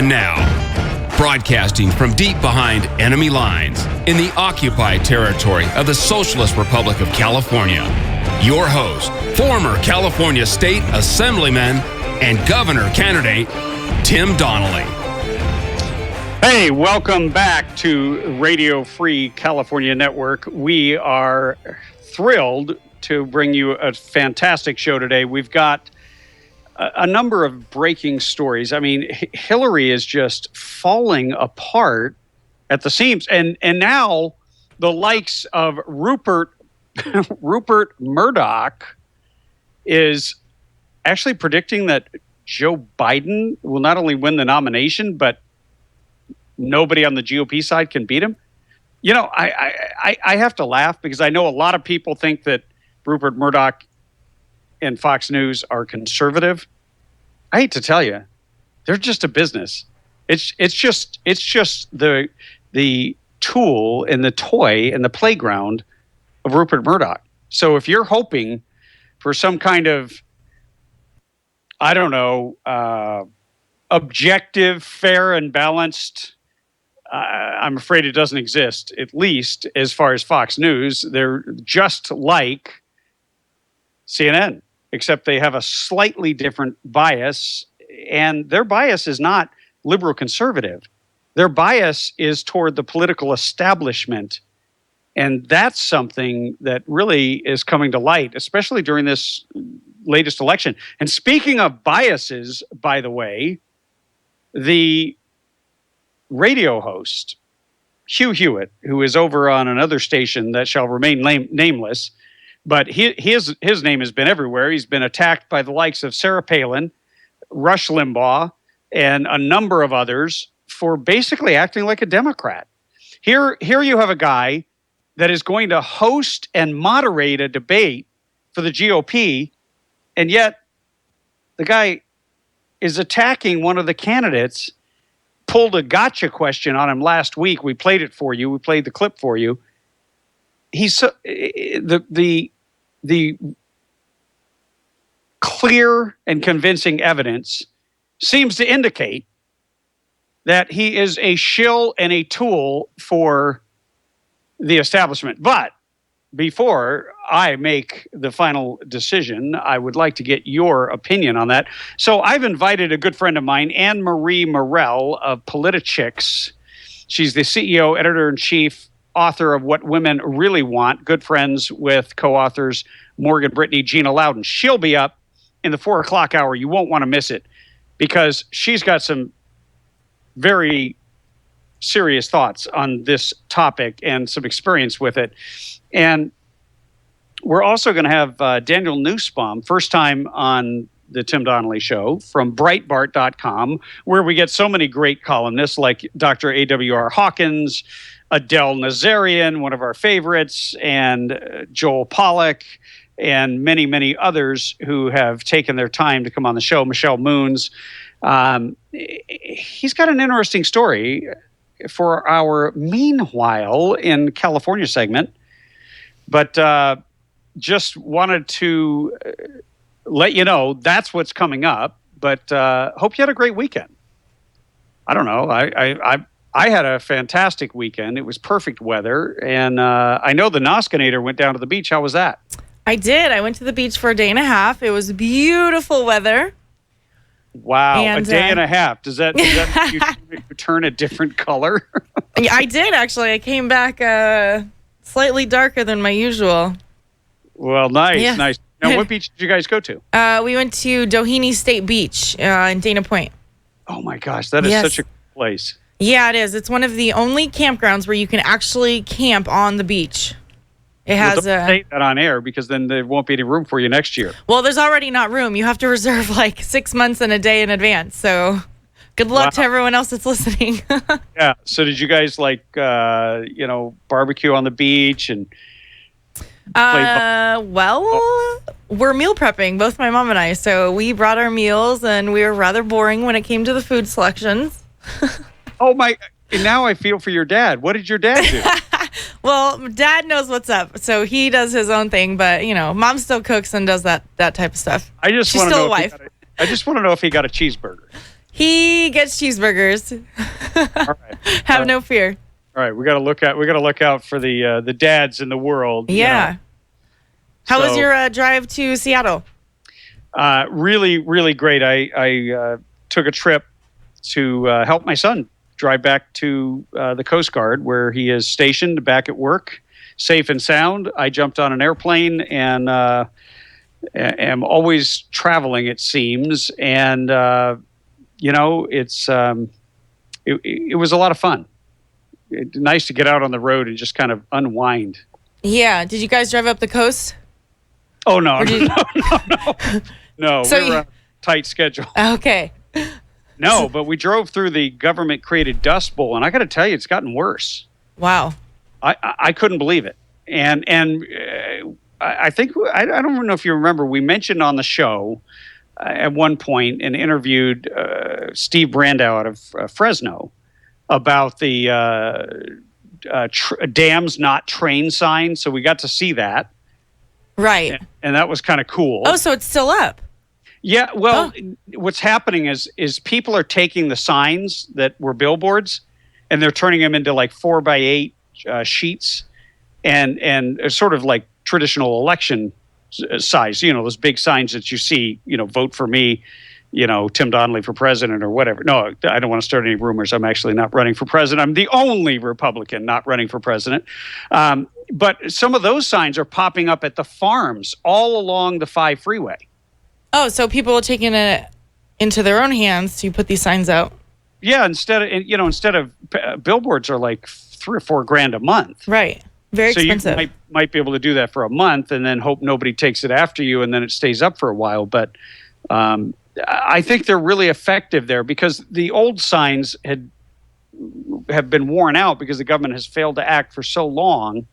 And now, broadcasting from deep behind enemy lines in the occupied territory of the Socialist Republic of California, your host, former California State Assemblyman and Governor candidate, Tim Donnelly. Hey, welcome back to Radio Free California Network. We are thrilled to bring you a fantastic show today. We've got a number of breaking stories. I mean, Hillary is just falling apart at the seams. And now the likes of Rupert Murdoch is actually predicting that Joe Biden will not only win the nomination, but nobody on the GOP side can beat him. You know, I have to laugh because I know a lot of people think that Rupert Murdoch and Fox News are conservative. I hate to tell you, they're just a business. It's just the tool and the toy and the playground of Rupert Murdoch. So if you're hoping for some kind of, I don't know, objective, fair, and balanced, I'm afraid it doesn't exist, at least as far as Fox News. They're just like CNN, except they have a slightly different bias, and their bias is not liberal conservative. Their bias is toward the political establishment, and that's something that really is coming to light, especially during this latest election. And speaking of biases, by the way, the radio host, Hugh Hewitt, who is over on another station that shall remain nameless, but his name has been everywhere. He's been attacked by the likes of Sarah Palin, Rush Limbaugh, and a number of others for basically acting like a Democrat. Here you have a guy that is going to host and moderate a debate for the GOP, and yet the guy is attacking one of the candidates, pulled a gotcha question on him last week. We played it for you. We played the clip for you. He's the clear and convincing evidence seems to indicate that he is a shill and a tool for the establishment. But before I make the final decision, I would like to get your opinion on that. So I've invited a good friend of mine, Anne Marie Morell of Politichicks. She's the CEO, editor-in-chief, author of What Women Really Want, good friends with co-authors Morgan Brittany, Gina Loudon. She'll be up in the 4 o'clock hour. You won't want to miss it because she's got some very serious thoughts on this topic and some experience with it. And we're also going to have Daniel Nussbaum, first time on the Tim Donnelly Show, from Breitbart.com, where we get so many great columnists like Dr. A.W.R. Hawkins, Adele Nazarian, one of our favorites, and Joel Pollack, and many, many others who have taken their time to come on the show. Michelle Moons. He's got an interesting story for our Meanwhile in California segment. But just wanted to let you know that's what's coming up. But hope you had a great weekend. I don't know. I had a fantastic weekend. It was perfect weather. And I know the Noskinator went down to the beach. How was that? I did. I went to the beach for a day and a half. It was beautiful weather. Wow, and, a day and a half. Does that you turn a different color? Yeah, I did, actually. I came back slightly darker than my usual. Well, nice, yeah. Nice. Now, what beach did you guys go to? We went to Doheny State Beach in Dana Point. Oh, my gosh. That is such a cool place. Yeah, it is. It's one of the only campgrounds where you can actually camp on the beach. It has don't say that on air because then there won't be any room for you next year. Well, there's already not room. You have to reserve like 6 months and a day in advance. So good luck to everyone else that's listening. Yeah. So did you guys barbecue on the beach and well, we're meal prepping, both my mom and I. So we brought our meals and we were rather boring when it came to the food selections. Oh my, now I feel for your dad. What did your dad do? Well, Dad knows what's up, so he does his own thing. But Mom still cooks and does that type of stuff. She's still a wife. I just want to know if he got a cheeseburger. He gets cheeseburgers. All right. Have no fear. All right, we got to look out for the dads in the world. Yeah. How was your drive to Seattle? Really, really great. I took a trip to help my son drive back to the Coast Guard, where he is stationed back at work, safe and sound. I jumped on an airplane and am always traveling, it seems. And, it was a lot of fun. Nice to get out on the road and just kind of unwind. Yeah. Did you guys drive up the coast? Oh, no. No, So we were on a tight schedule. Okay. No, but we drove through the government-created Dust Bowl, and I got to tell you, it's gotten worse. Wow. I couldn't believe it. And I think, I don't know if you remember, we mentioned on the show at one point and interviewed Steve Brandow out of Fresno about the dams not train sign. So we got to see that. Right. And that was kind of cool. Oh, so it's still up. Yeah, well, what's happening is people are taking the signs that were billboards and they're turning them into like 4x8 sheets and sort of like traditional election size, those big signs that you see, vote for me, Tim Donnelly for president or whatever. No, I don't want to start any rumors. I'm actually not running for president. I'm the only Republican not running for president. But some of those signs are popping up at the farms all along the 5 freeway. Oh, so people are taking it into their own hands to put these signs out. Yeah, instead of billboards are like $3 or $4 grand a month. Right. Very expensive. So you might be able to do that for a month and then hope nobody takes it after you and then it stays up for a while. But I think they're really effective there because the old signs have been worn out because the government has failed to act for so long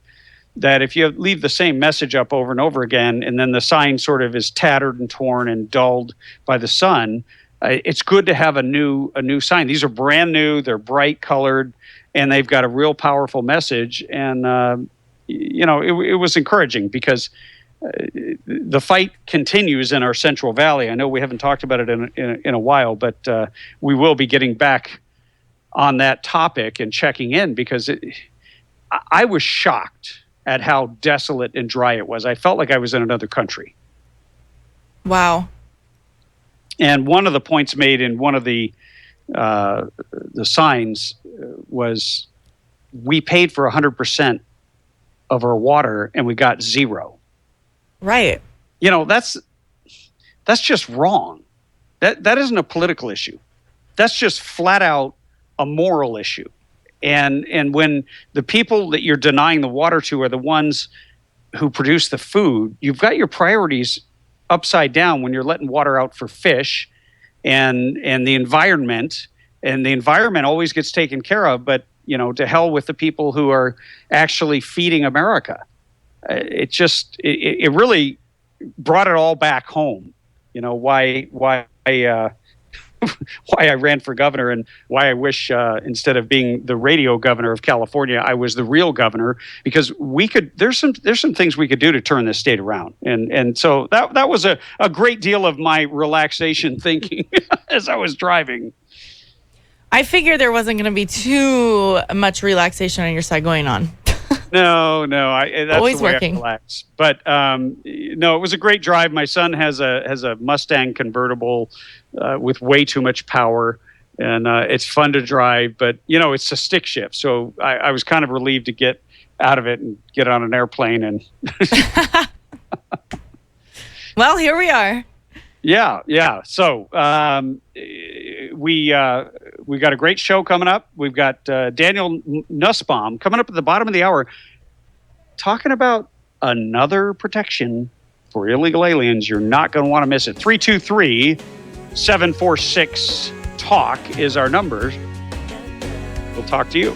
that if you leave the same message up over and over again, and then the sign sort of is tattered and torn and dulled by the sun, it's good to have a new sign. These are brand new, they're bright colored, and they've got a real powerful message. And it was encouraging because the fight continues in our Central Valley. I know we haven't talked about it in a while, but we will be getting back on that topic and checking in because I was shocked at how desolate and dry it was. I felt like I was in another country. Wow. And one of the points made in one of the signs was we paid for 100% of our water and we got zero. Right. That's just wrong. That isn't a political issue. That's just flat out a moral issue. And when the people that you're denying the water to are the ones who produce the food, you've got your priorities upside down when you're letting water out for fish and the environment. And the environment always gets taken care of, but to hell with the people who are actually feeding America. It really brought it all back home. Why I ran for governor and why I wish instead of being the radio governor of California, I was the real governor, because there's some things we could do to turn this state around. And so that was a great deal of my relaxation thinking as I was driving. I figured there wasn't going to be too much relaxation on your side going on. No, that's always the way working. I relax. But no, it was a great drive. My son has a Mustang convertible with way too much power, and it's fun to drive. But it's a stick shift, so I was kind of relieved to get out of it and get on an airplane. And well, here we are. Yeah. So we got a great show coming up. We've got Daniel Nussbaum coming up at the bottom of the hour, talking about another protection for illegal aliens. You're not going to want to miss it. 323-746-TALK is our number. We'll talk to you.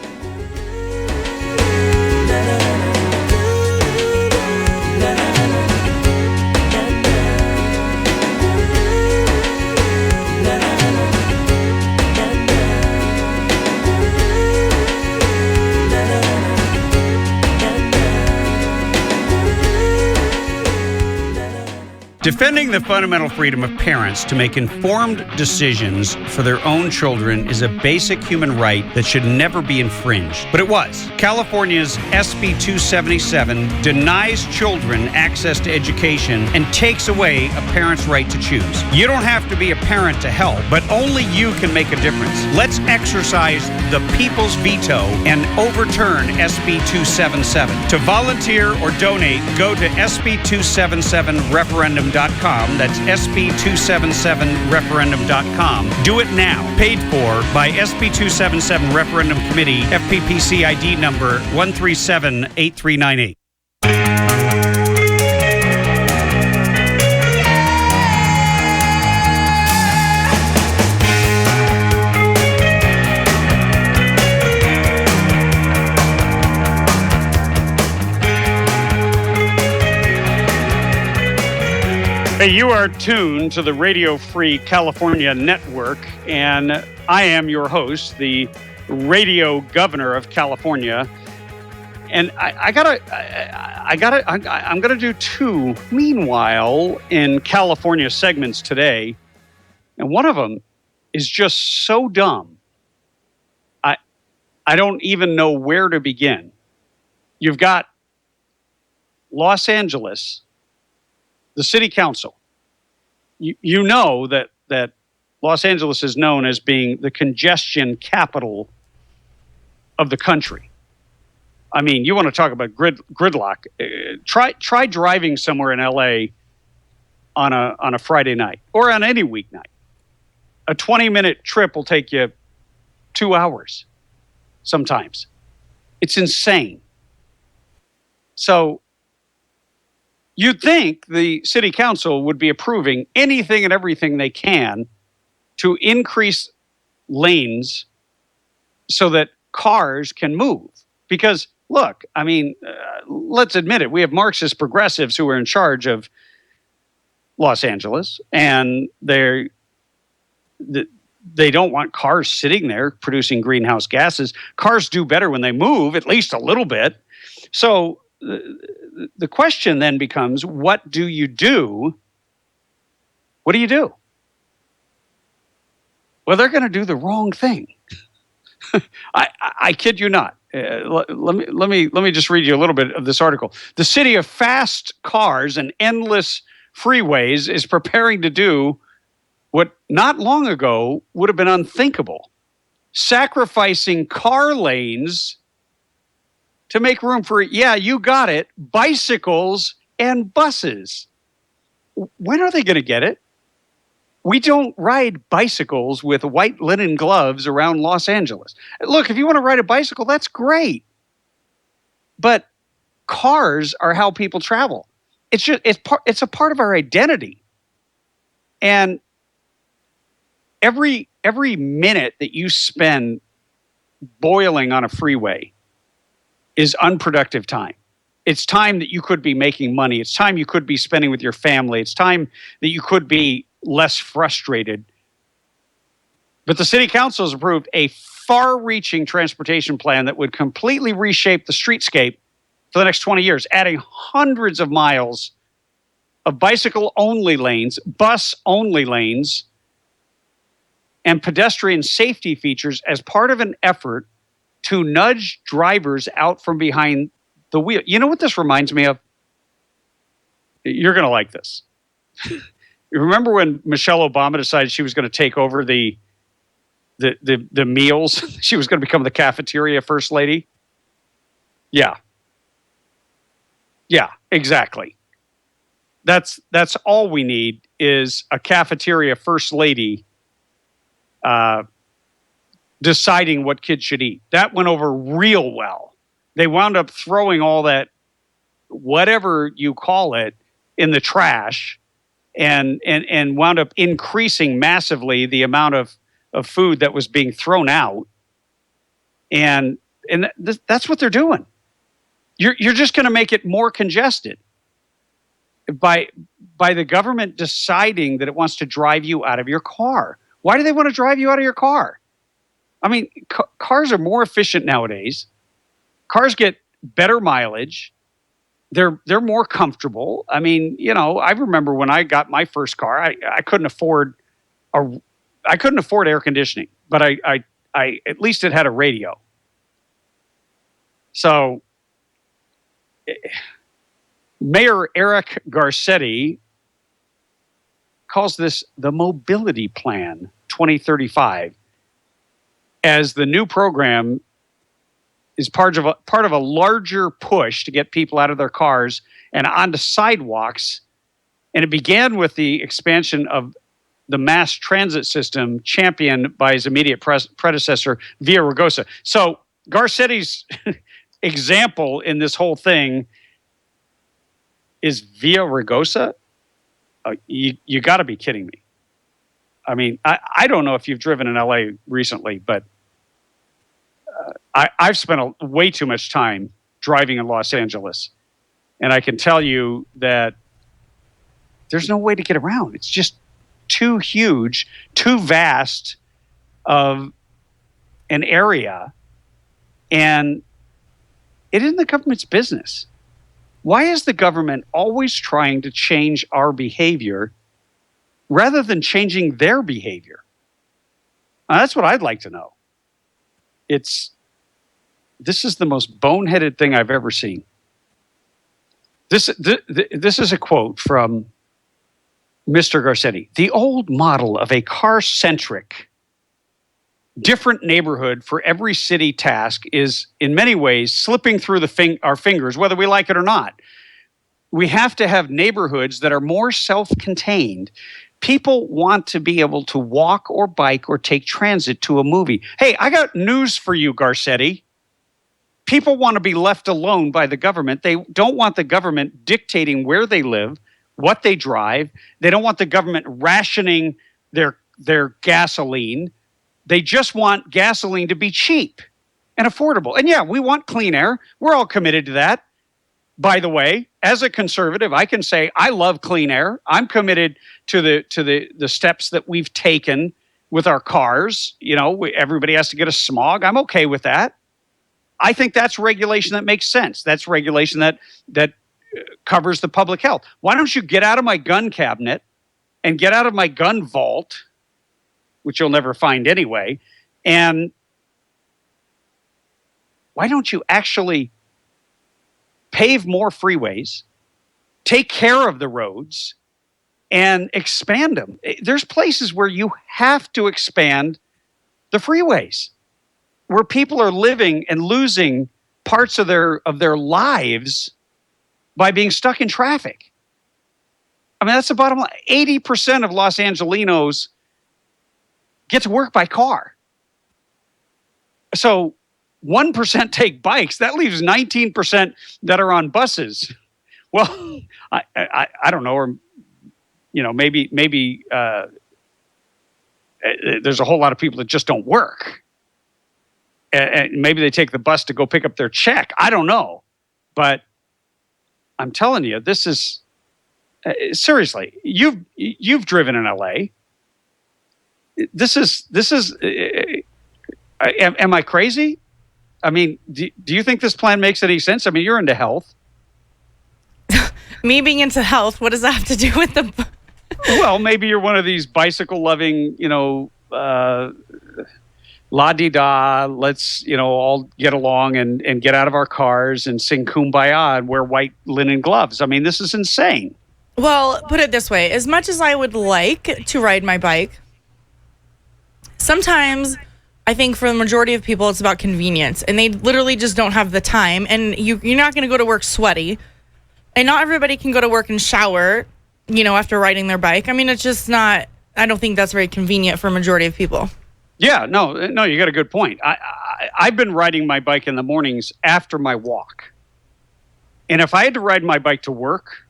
Defending the fundamental freedom of parents to make informed decisions for their own children is a basic human right that should never be infringed. But it was. California's SB 277 denies children access to education and takes away a parent's right to choose. You don't have to be a parent to help, but only you can make a difference. Let's exercise the people's veto and overturn SB 277. To volunteer or donate, go to SB277referendum.com. That's SB277referendum.com. Do it now. Paid for by SB 277 Referendum Committee, FPPC ID number 1378398. Hey, you are tuned to the Radio Free California Network, and I am your host, the radio governor of California. And I'm gonna do two Meanwhile in California segments today, and one of them is just so dumb. I don't even know where to begin. You've got Los Angeles. The city council, you know that Los Angeles is known as being the congestion capital of the country. I mean, you want to talk about gridlock. Try driving somewhere in LA on a Friday night or on any weeknight. A 20-minute trip will take you 2 hours sometimes. It's insane. So you'd think the city council would be approving anything and everything they can to increase lanes so that cars can move. Because, look, I mean, let's admit it. We have Marxist progressives who are in charge of Los Angeles, and they don't want cars sitting there producing greenhouse gases. Cars do better when they move, at least a little bit. So the question then becomes, what do you do? What do you do? Well, they're going to do the wrong thing. I kid you not. Let me just read you a little bit of this article. The city of fast cars and endless freeways is preparing to do what not long ago would have been unthinkable: sacrificing car lanes to make room for, yeah, you got it, bicycles and buses. When are they going to get it? We don't ride bicycles with white linen gloves around Los Angeles. Look, if you want to ride a bicycle, that's great. But cars are how people travel. It's a part of our identity. And every minute that you spend boiling on a freeway is unproductive time. It's time that you could be making money. It's time you could be spending with your family. It's time that you could be less frustrated. But the city council has approved a far-reaching transportation plan that would completely reshape the streetscape for the next 20 years, adding hundreds of miles of bicycle-only lanes, bus-only lanes, and pedestrian safety features as part of an effort to nudge drivers out from behind the wheel. You know what this reminds me of? You're going to like this. You remember when Michelle Obama decided she was going to take over the meals? She was going to become the cafeteria first lady? Yeah. Yeah, exactly. That's all we need is a cafeteria first lady deciding what kids should eat. That went over real well. They wound up throwing all that, whatever you call it, in the trash, and wound up increasing massively the amount of food that was being thrown out. And that's what they're doing. You're just going to make it more congested by the government deciding that it wants to drive you out of your car. Why do they want to drive you out of your car? I mean, cars are more efficient nowadays. Cars get better mileage. they're more comfortable. I mean, I remember when I got my first car, I couldn't afford air conditioning, but I at least it had a radio. So Mayor Eric Garcetti calls this the Mobility Plan 2035 as the new program is part of a larger push to get people out of their cars and onto sidewalks. And it began with the expansion of the mass transit system championed by his immediate predecessor, Via Ragosa. So Garcetti's example in this whole thing is Via Ragosa. You got to be kidding me. I mean, I don't know if you've driven in LA recently, but I've spent way too much time driving in Los Angeles. And I can tell you that there's no way to get around. It's just too huge, too vast of an area. And it isn't the government's business. Why is the government always trying to change our behavior rather than changing their behavior? Now, that's what I'd like to know. This is the most boneheaded thing I've ever seen. This is a quote from Mr. Garcetti. The old model of a car-centric, different neighborhood for every city task is, in many ways, slipping through our fingers, whether we like it or not. We have to have neighborhoods that are more self-contained. People want to be able to walk or bike or take transit to a movie. Hey, I got news for you, Garcetti. People want to be left alone by the government. They don't want the government dictating where they live, what they drive. They don't want the government rationing their gasoline. They just want gasoline to be cheap and affordable. And yeah, we want clean air. We're all committed to that. By the way, as a conservative, I can say I love clean air. I'm committed to the steps that we've taken with our cars. Everybody has to get a smog. I'm okay with that. I think that's regulation that makes sense. That's regulation that covers the public health. Why don't you get out of my gun cabinet and get out of my gun vault, which you'll never find anyway, and why don't you actually pave more freeways, take care of the roads, and expand them? There's places where you have to expand the freeways, where people are living and losing parts of their lives by being stuck in traffic. I mean, that's the bottom line. 80% of Los Angelenos get to work by car. So 1% take bikes. That leaves 19% that are on buses. Well, I don't know, or maybe there's a whole lot of people that just don't work. And maybe they take the bus to go pick up their check. I don't know. But I'm telling you, this is seriously, you've driven in LA. This is am I crazy? I mean, do you think this plan makes any sense? I mean, you're into health. Me being into health, what does that have to do with the... Well, maybe you're one of these bicycle loving, la-di-da, let's, all get along and get out of our cars and sing Kumbaya and wear white linen gloves. I mean, this is insane. Well, put it this way. As much as I would like to ride my bike, sometimes I think for the majority of people, it's about convenience. And they literally just don't have the time. And you're not going to go to work sweaty. And not everybody can go to work and shower, after riding their bike. I mean, it's just not, I don't think that's very convenient for a majority of people. Yeah, no, you got a good point. I've been riding my bike in the mornings after my walk. And if I had to ride my bike to work,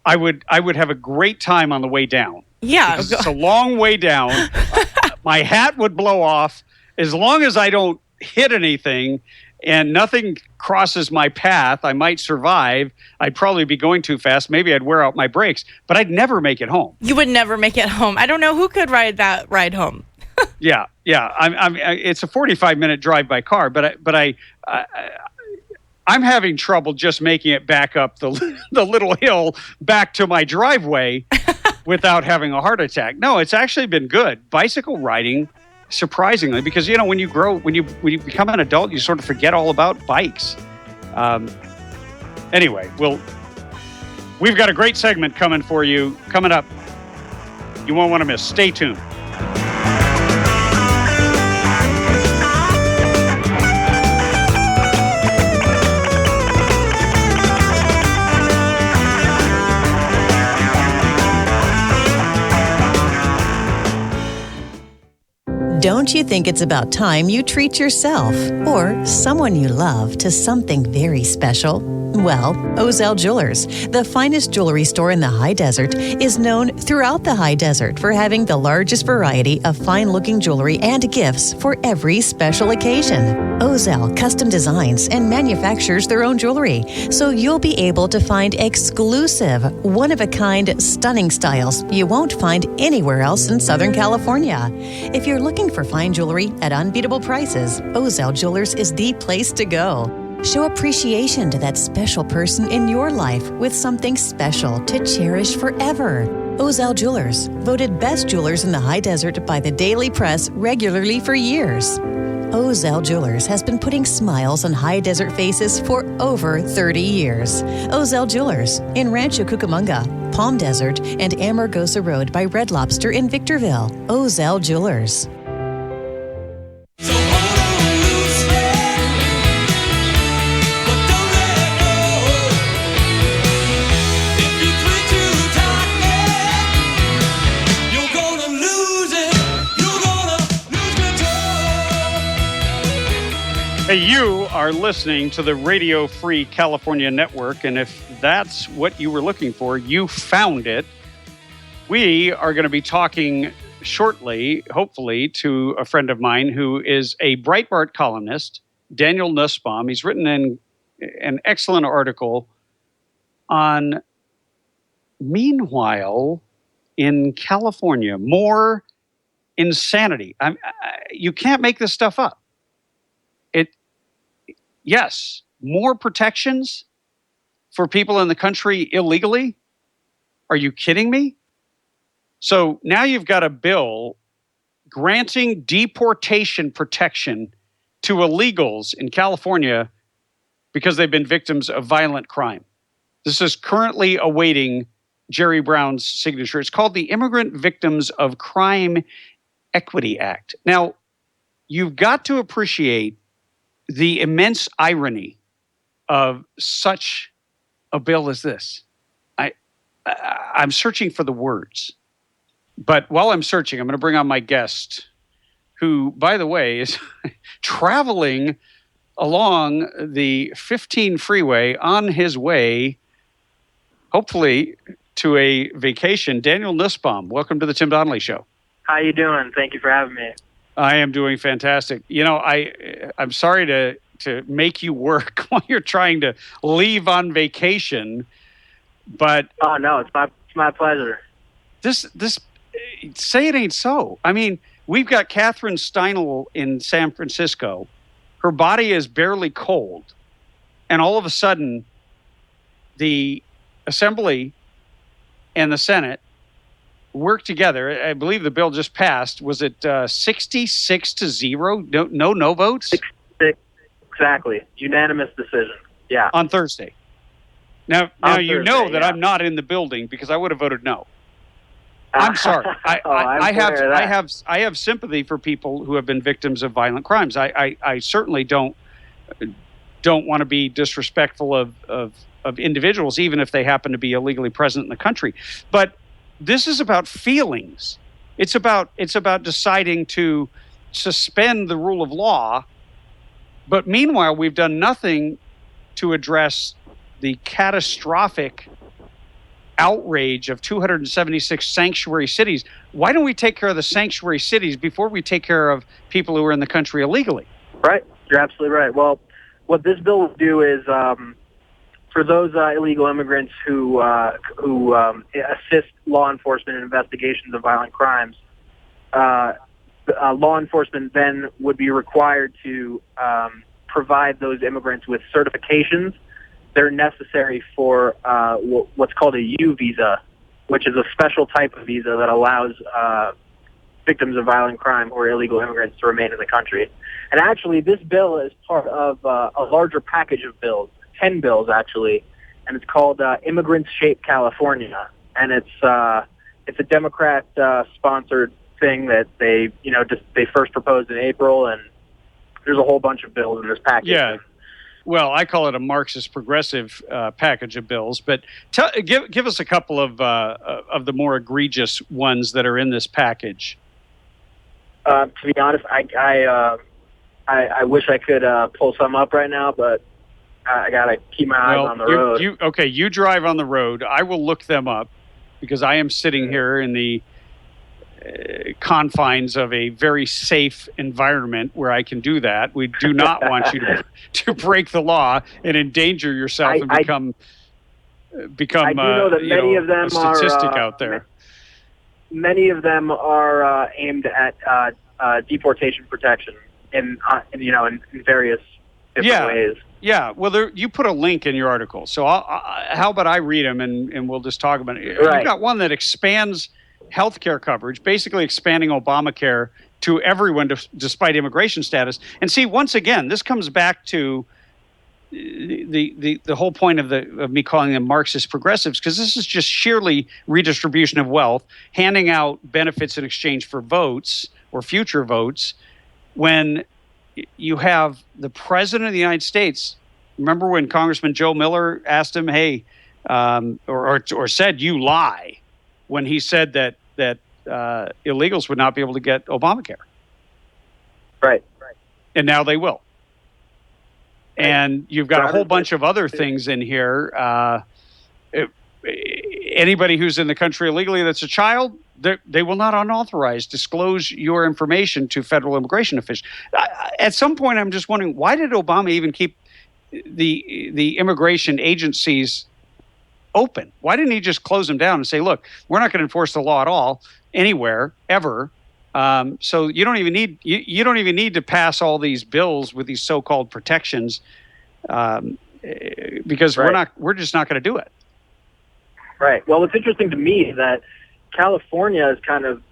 I would have a great time on the way down. Yeah. Because it's a long way down. My hat would blow off. As long as I don't hit anything and nothing crosses my path, I might survive. I'd probably be going too fast. Maybe I'd wear out my brakes, but I'd never make it home. You would never make it home. I don't know who could ride that ride home. Yeah. It's a 45-minute drive by car, but I'm having trouble just making it back up the little hill back to my driveway without having a heart attack. No, it's actually been good. Bicycle riding, surprisingly, because when you become an adult, you sort of forget all about bikes. Anyway, we've got a great segment coming for you coming up. You won't want to miss. Stay tuned. Don't you think it's about time you treat yourself or someone you love to something very special? Well, Ozell Jewelers, the finest jewelry store in the high desert, is known throughout the high desert for having the largest variety of fine-looking jewelry and gifts for every special occasion. Ozell custom designs and manufactures their own jewelry, so you'll be able to find exclusive, one-of-a-kind, stunning styles you won't find anywhere else in Southern California. If you're looking for fine jewelry at unbeatable prices, Ozell Jewelers is the place to go. Show appreciation to that special person in your life with something special to cherish forever. Ozell Jewelers, voted best jewelers in the high desert by the Daily Press regularly for years. Ozell Jewelers has been putting smiles on high desert faces for over 30 years. Ozell Jewelers in Rancho Cucamonga, Palm Desert, and Amargosa Road by Red Lobster in Victorville. Ozell Jewelers. Hey, you are listening to the Radio Free California Network, and if that's what you were looking for, you found it. We are going to be talking shortly, hopefully, to a friend of mine who is a Breitbart columnist, Daniel Nussbaum. He's written an excellent article on, meanwhile, in California, more insanity. You can't make this stuff up. Yes, more protections for people in the country illegally? Are you kidding me? So now you've got a bill granting deportation protection to illegals in California because they've been victims of violent crime. This is currently awaiting Jerry Brown's signature. It's called the Immigrant Victims of Crime Equity Act. Now, you've got to appreciate the immense irony of such a bill as this. I'm searching for the words. But while I'm searching, I'm going to bring on my guest, who, by the way, is traveling along the 15 freeway on his way, hopefully, to a vacation. Daniel Nussbaum, welcome to the Tim Donnelly Show. How you doing? Thank you for having me. I am doing fantastic. I'm sorry to make you work while you're trying to leave on vacation, but oh no, it's my pleasure. This say it ain't so. I mean, we've got Catherine Steinle in San Francisco. Her body is barely cold, and all of a sudden, the Assembly and the Senate work together. I believe the bill just passed. Was it 66-0? No votes? 66, exactly. Unanimous decision. Yeah. On Thursday. Now you know that I'm not in the building because I would have voted no. I'm sorry. I have sympathy for people who have been victims of violent crimes. I certainly don't want to be disrespectful of individuals, even if they happen to be illegally present in the country. But this is about feelings. It's about deciding to suspend the rule of law. But meanwhile, we've done nothing to address the catastrophic outrage of 276 sanctuary cities. Why don't we take care of the sanctuary cities before we take care of people who are in the country illegally? Right. You're absolutely right. Well, what this bill would do is for those illegal immigrants who assist law enforcement in investigations of violent crimes, law enforcement then would be required to provide those immigrants with certifications. They're necessary for what's called a U visa, which is a special type of visa that allows victims of violent crime or illegal immigrants to remain in the country. And actually, this bill is part of a larger package of bills, 10 bills actually, and it's called Immigrants Shape California. And it's a Democrat sponsored thing that they first proposed in April, and there's a whole bunch of bills in this package. Yeah. Well, I call it a Marxist progressive package of bills, but give us a couple of the more egregious ones that are in this package. To be honest, I wish I could pull some up right now, but I gotta keep my eyes on the road. You drive on the road. I will look them up because I am sitting here in the confines of a very safe environment where I can do that. We do not want you to break the law and endanger yourself and become I do know that many of them a statistic are out there. Many of them are aimed at deportation protection in various different ways. Yeah, well, you put a link in your article, so how about I read them and we'll just talk about it. Right. You've got one that expands health care coverage, basically expanding Obamacare to everyone despite immigration status. And see, once again, this comes back to the whole point of me calling them Marxist progressives, because this is just sheerly redistribution of wealth, handing out benefits in exchange for votes or future votes, when you have the President of the United States. Remember when Congressman Joe Miller asked him, hey, or said, you lie, when he said that illegals would not be able to get Obamacare. Right. And now they will. And you've got a whole bunch of other things in here. Anybody who's in the country illegally that's a child, they will not unauthorized disclose your information to federal immigration officials. At some point, I'm just wondering, why did Obama even keep the immigration agencies open? Why didn't he just close them down and say, look, we're not going to enforce the law at all anywhere ever? So you don't even need to pass all these bills with these so-called protections, because we're just not going to do it. Right. Well, what's interesting to me is that California is kind of,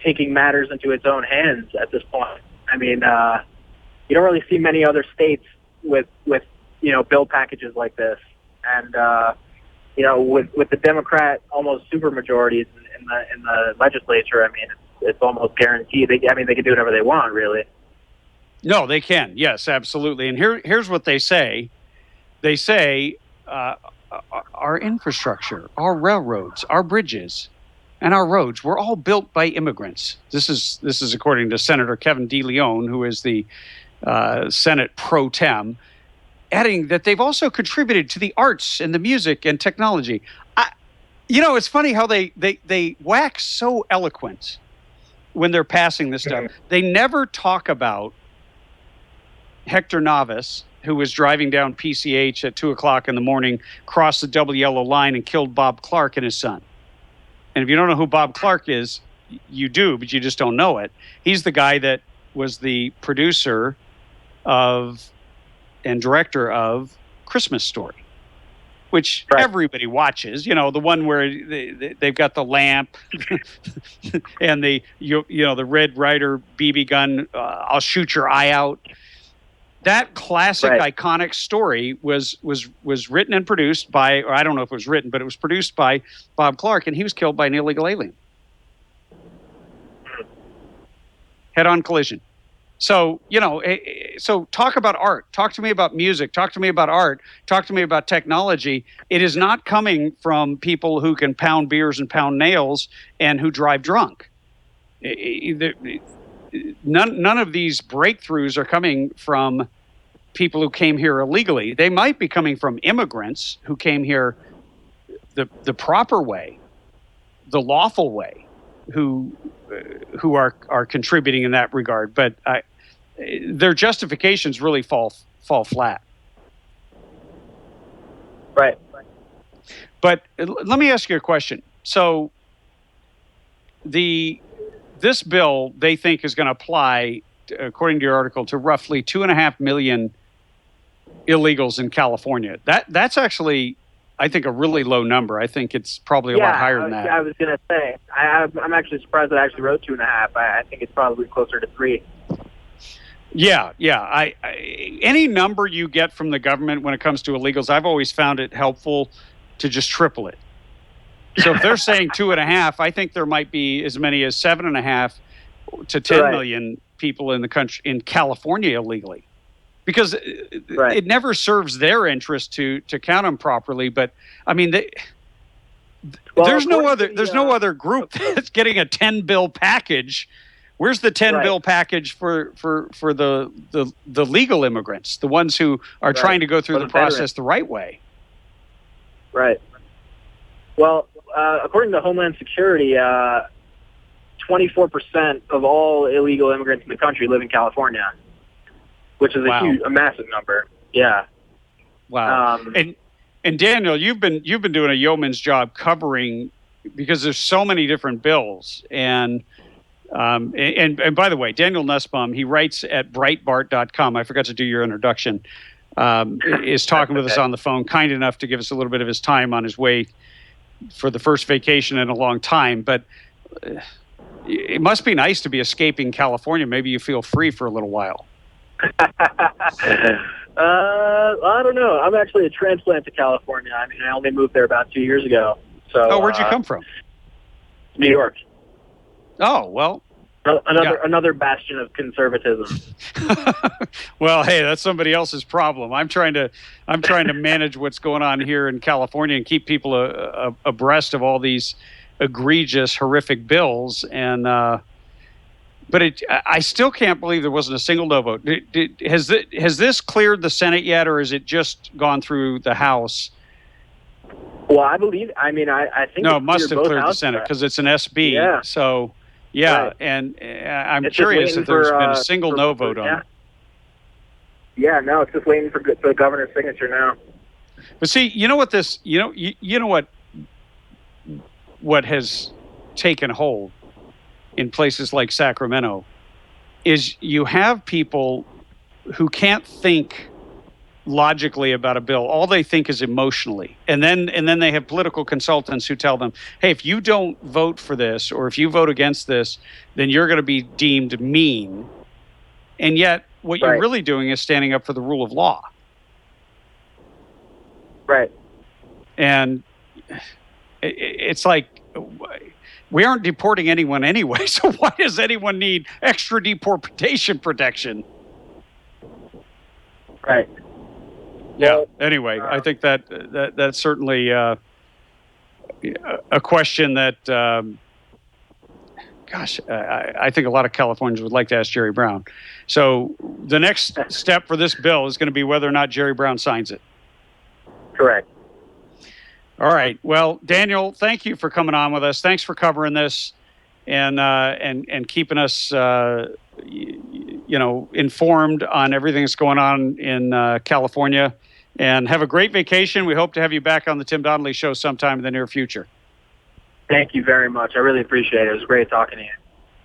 taking matters into its own hands at this point. I mean, you don't really see many other states with bill packages like this. And, with the Democrat almost super majorities in the legislature, I mean, it's almost guaranteed. They can do whatever they want, really. No, they can. Yes, absolutely. And here's what they say. They say our infrastructure, our railroads, our bridges, and our roads were all built by immigrants. This is according to Senator Kevin DeLeon, who is the Senate pro tem, adding that they've also contributed to the arts and the music and technology. It's funny how they wax so eloquent when they're passing this stuff. They never talk about Hector Navas, who was driving down PCH at 2:00 in the morning, crossed the double yellow line and killed Bob Clark and his son. And if you don't know who Bob Clark is, you do, but you just don't know it. He's the guy that was the producer of and director of Christmas Story, which everybody watches. The one where they've got the lamp and the Red Ryder BB gun. I'll shoot your eye out. That classic, iconic story was written and produced by, or I don't know if it was written, but it was produced by Bob Clark, and he was killed by an illegal alien. Head-on collision. So, so talk about art. Talk to me about music. Talk to me about art. Talk to me about technology. It is not coming from people who can pound beers and pound nails and who drive drunk. None of these breakthroughs are coming from people who came here illegally. They might be coming from immigrants who came here the proper way, the lawful way, who are contributing in that regard. But their justifications really fall flat. Right. But let me ask you a question. So this bill, they think, is going to apply, according to your article, to roughly 2.5 million illegals in California. That's actually, I think, a really low number. I think it's probably a lot higher than that. I was going to say, I'm actually surprised that I actually wrote 2.5. I think it's probably closer to 3. Yeah. I any number you get from the government when it comes to illegals, I've always found it helpful to just triple it. So if they're saying 2.5, I think there might be as many as 7.5 to 10 million people in the country, in California, illegally, because it never serves their interest to count them properly. But I mean, there's no other group that's getting a 10 bill package. Where's the 10 bill package for the legal immigrants, the ones who are trying to go through the process the right way? Right. Well, according to Homeland Security, 24% of all illegal immigrants in the country live in California, which is a massive number. Yeah. Wow. And Daniel, you've been doing a yeoman's job covering, because there's so many different bills. And by the way, Daniel Nussbaum, he writes at Breitbart.com. I forgot to do your introduction. Is talking with us on the phone, kind enough to give us a little bit of his time on his way for the first vacation in a long time. But it must be nice to be escaping California. Maybe you feel free for a little while. I don't know. I'm actually a transplant to California. I mean, I only moved there about 2 years ago. So. Where'd you come from? New York. Oh, well. Another bastion of conservatism. Well, hey, that's somebody else's problem. I'm trying to manage what's going on here in California and keep people abreast of all these egregious, horrific bills. And but I still can't believe there wasn't a single no vote. Has this cleared the Senate yet, or has it just gone through the House? Well, I think it must have cleared the Senate because it's an SB. Yeah. So. Yeah, right. And I'm curious if there's been a single no vote on it. Yeah, no, it's just waiting for the governor's signature now. But see, you know what what has taken hold in places like Sacramento is you have people who can't think logically about a bill. All they think is emotionally. And then they have political consultants who tell them, hey, if you don't vote for this, or if you vote against this, then you're going to be deemed mean. And yet what you're really doing is standing up for the rule of law. Right. And it's like, we aren't deporting anyone anyway, so why does anyone need extra deportation protection? Right. Yeah. Anyway, I think that's certainly a question that, I think a lot of Californians would like to ask Jerry Brown. So the next step for this bill is going to be whether or not Jerry Brown signs it. Correct. All right. Well, Daniel, thank you for coming on with us. Thanks for covering this and keeping us informed on everything that's going on in California. And have a great vacation. We hope to have you back on the Tim Donnelly Show sometime in the near future. Thank you very much. I really appreciate it. It was great talking to you.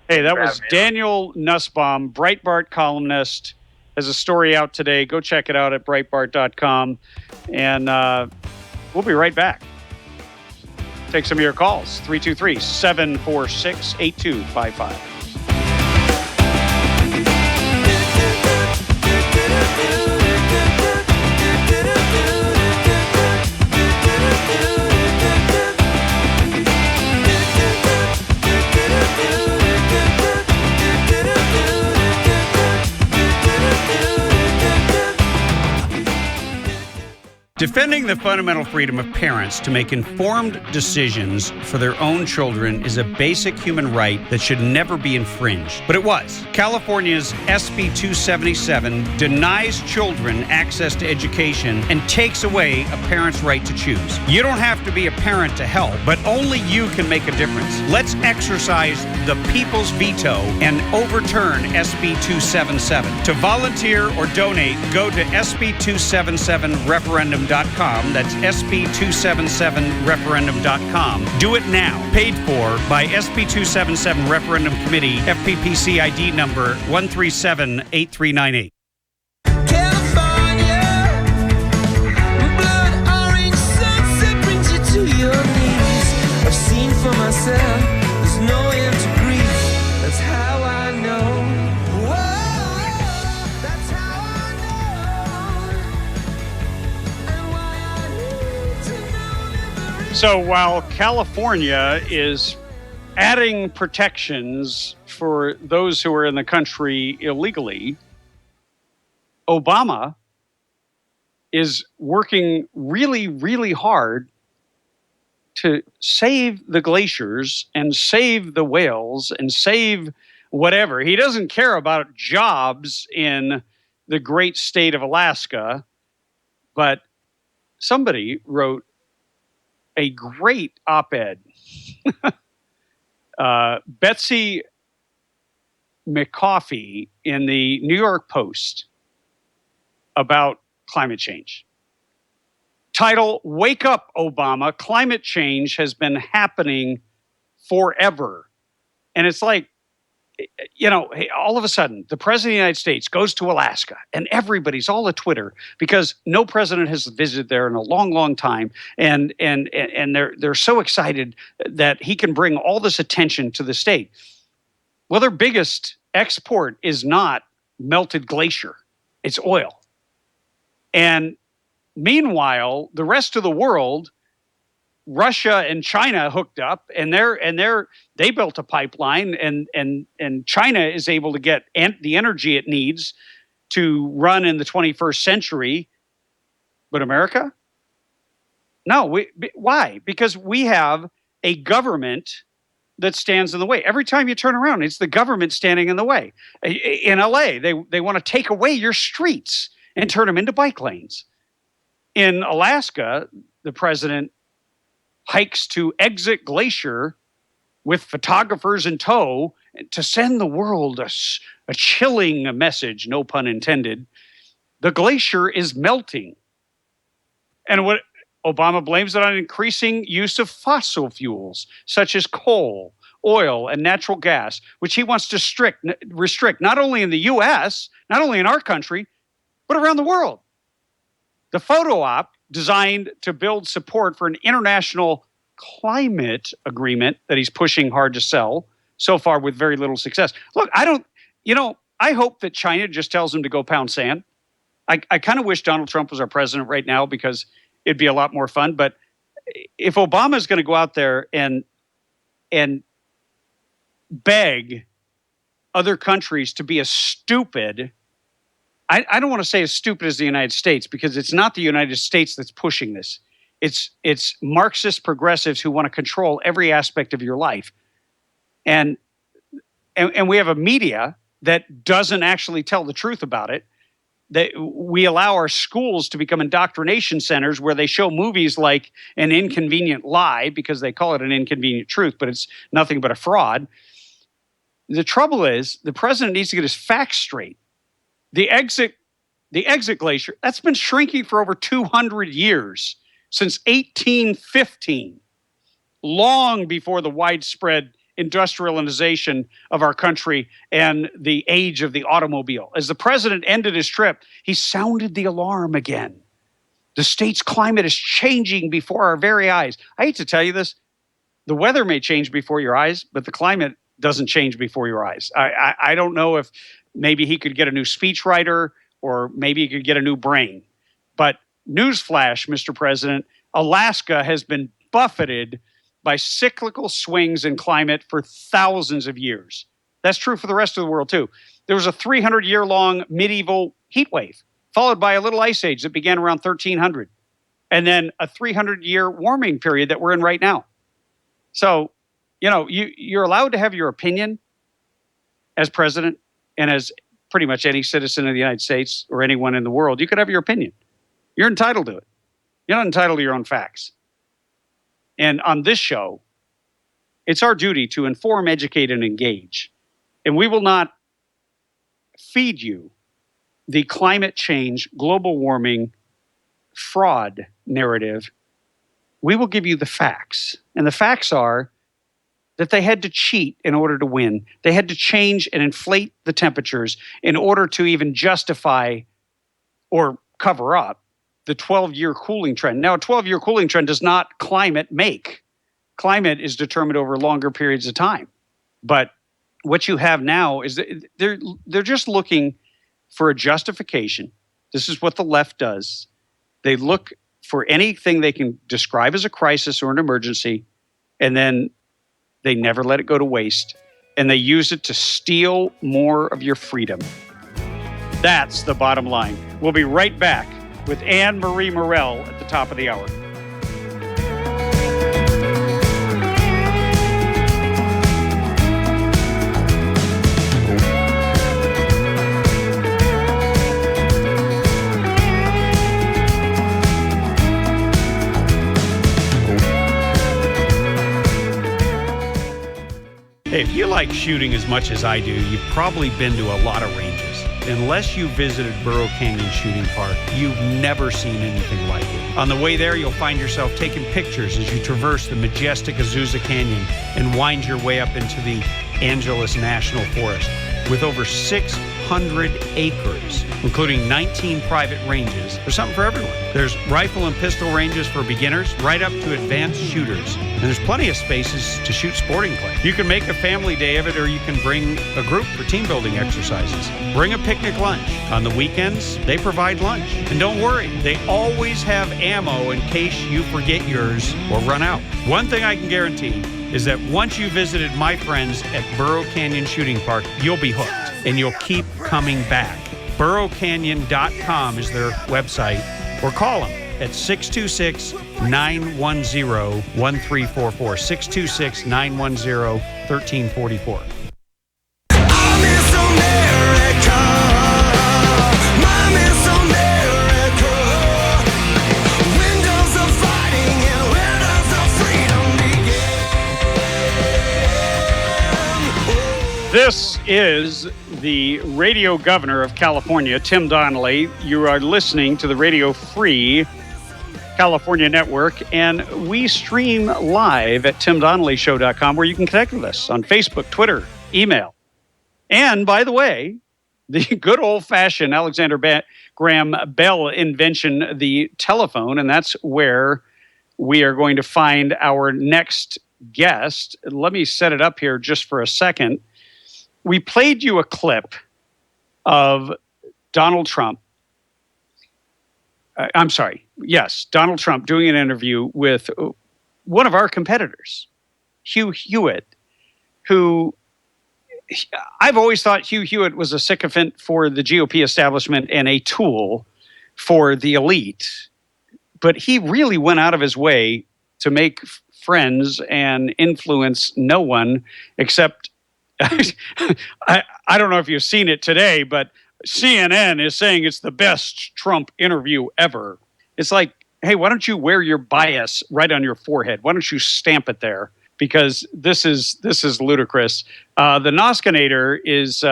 Hey, that was Daniel Nussbaum, Breitbart columnist. Has a story out today. Go check it out at Breitbart.com. And we'll be right back. Take some of your calls. 323-746-8255. Defending the fundamental freedom of parents to make informed decisions for their own children is a basic human right that should never be infringed. But it was. California's SB 277 denies children access to education and takes away a parent's right to choose. You don't have to be a parent to help, but only you can make a difference. Let's exercise the people's veto and overturn SB 277. To volunteer or donate, go to SB277referendum.com. That's SB277referendum.com. Do it now. Paid for by SB 277 Referendum Committee, FPPC ID number 1378398. California, So while California is adding protections for those who are in the country illegally, Obama is working really, really hard to save the glaciers and save the whales and save whatever. He doesn't care about jobs in the great state of Alaska, but somebody wrote a great op-ed. Betsy McCoffey in the New York Post about climate change. Title, Wake Up, Obama. Climate change has been happening forever. And it's like, you know, all of a sudden, the president of the United States goes to Alaska and everybody's all at Twitter because no president has visited there in a long, long time. And they're so excited that he can bring all this attention to the state. Well, their biggest export is not melted glacier. It's oil. And meanwhile, the rest of the world, Russia and China hooked up, and they built a pipeline, and China is able to get the energy it needs to run in the 21st century. But America? No. Why? Because we have a government that stands in the way. Every time you turn around, it's the government standing in the way. In LA, they want to take away your streets and turn them into bike lanes. In Alaska, the president hikes to Exit Glacier with photographers in tow to send the world a chilling message, no pun intended. The glacier is melting. And what Obama blames it on increasing use of fossil fuels, such as coal, oil, and natural gas, which he wants to restrict not only in the U.S., not only in our country, but around the world. The photo op, designed to build support for an international climate agreement that he's pushing hard to sell, so far with very little success. Look, I hope that China just tells him to go pound sand. I kind of wish Donald Trump was our president right now because it'd be a lot more fun. But if Obama is going to go out there and beg other countries to be as stupid, I don't want to say as stupid as the United States, because it's not the United States that's pushing this. It's Marxist progressives who want to control every aspect of your life. And we have a media that doesn't actually tell the truth about it. That we allow our schools to become indoctrination centers where they show movies like An Inconvenient Lie, because they call it an inconvenient truth, but it's nothing but a fraud. The trouble is the president needs to get his facts straight. The exit glacier, that's been shrinking for over 200 years, since 1815, long before the widespread industrialization of our country and the age of the automobile. As the president ended his trip, he sounded the alarm again. The state's climate is changing before our very eyes. I hate to tell you this. The weather may change before your eyes, but the climate doesn't change before your eyes. I don't know if maybe he could get a new speechwriter or maybe he could get a new brain. But newsflash, Mr. President, Alaska has been buffeted by cyclical swings in climate for thousands of years. That's true for the rest of the world, too. There was a 300-year-long medieval heat wave, followed by a little ice age that began around 1300, and then a 300-year warming period that we're in right now. So, you're allowed to have your opinion as president, and as pretty much any citizen of the United States or anyone in the world. You could have your opinion. You're entitled to it. You're not entitled to your own facts. And on this show, it's our duty to inform, educate, and engage. And we will not feed you the climate change, global warming, fraud narrative. We will give you the facts. And the facts are that they had to cheat in order to win. They had to change and inflate the temperatures in order to even justify or cover up the 12-year cooling trend. Now, a 12-year cooling trend does not climate make. Climate is determined over longer periods of time. But what you have now is that they're just looking for a justification. This is what the left does. They look for anything they can describe as a crisis or an emergency, and then they never let it go to waste, and they use it to steal more of your freedom. That's the bottom line. We'll be right back with Anne Marie Morell at the top of the hour. Hey, if you like shooting as much as I do, you've probably been to a lot of ranges. Unless you visited Burro Canyon Shooting Park, you've never seen anything like it. On the way there, you'll find yourself taking pictures as you traverse the majestic Azusa Canyon and wind your way up into the Angeles National Forest. With over 600 acres, including 19 private ranges, there's something for everyone. There's rifle and pistol ranges for beginners, right up to advanced shooters. And there's plenty of spaces to shoot sporting clay. You can make a family day of it, or you can bring a group for team building exercises. Bring a picnic lunch. On the weekends, they provide lunch. And don't worry, they always have ammo in case you forget yours or run out. One thing I can guarantee is that once you visited my friends at Burro Canyon Shooting Park, you'll be hooked and you'll keep coming back. BurroCanyon.com is their website, or call them at 626-910-1344, 626-910-1344. This is the radio governor of California, Tim Donnelly. You are listening to the Radio Free California Network, and we stream live at timdonnellyshow.com, where you can connect with us on Facebook, Twitter, email. And by the way, the good old-fashioned Alexander Graham Bell invention, the telephone, and that's where we are going to find our next guest. Let me set it up here just for a second. We played you a clip of Donald Trump. Donald Trump doing an interview with one of our competitors, Hugh Hewitt, who I've always thought Hugh Hewitt was a sycophant for the GOP establishment and a tool for the elite. But he really went out of his way to make friends and influence no one except I don't know if you've seen it today, but CNN is saying it's the best Trump interview ever. It's like, hey, why don't you wear your bias right on your forehead? Why don't you stamp it there? Because this is ludicrous. The Noskinator is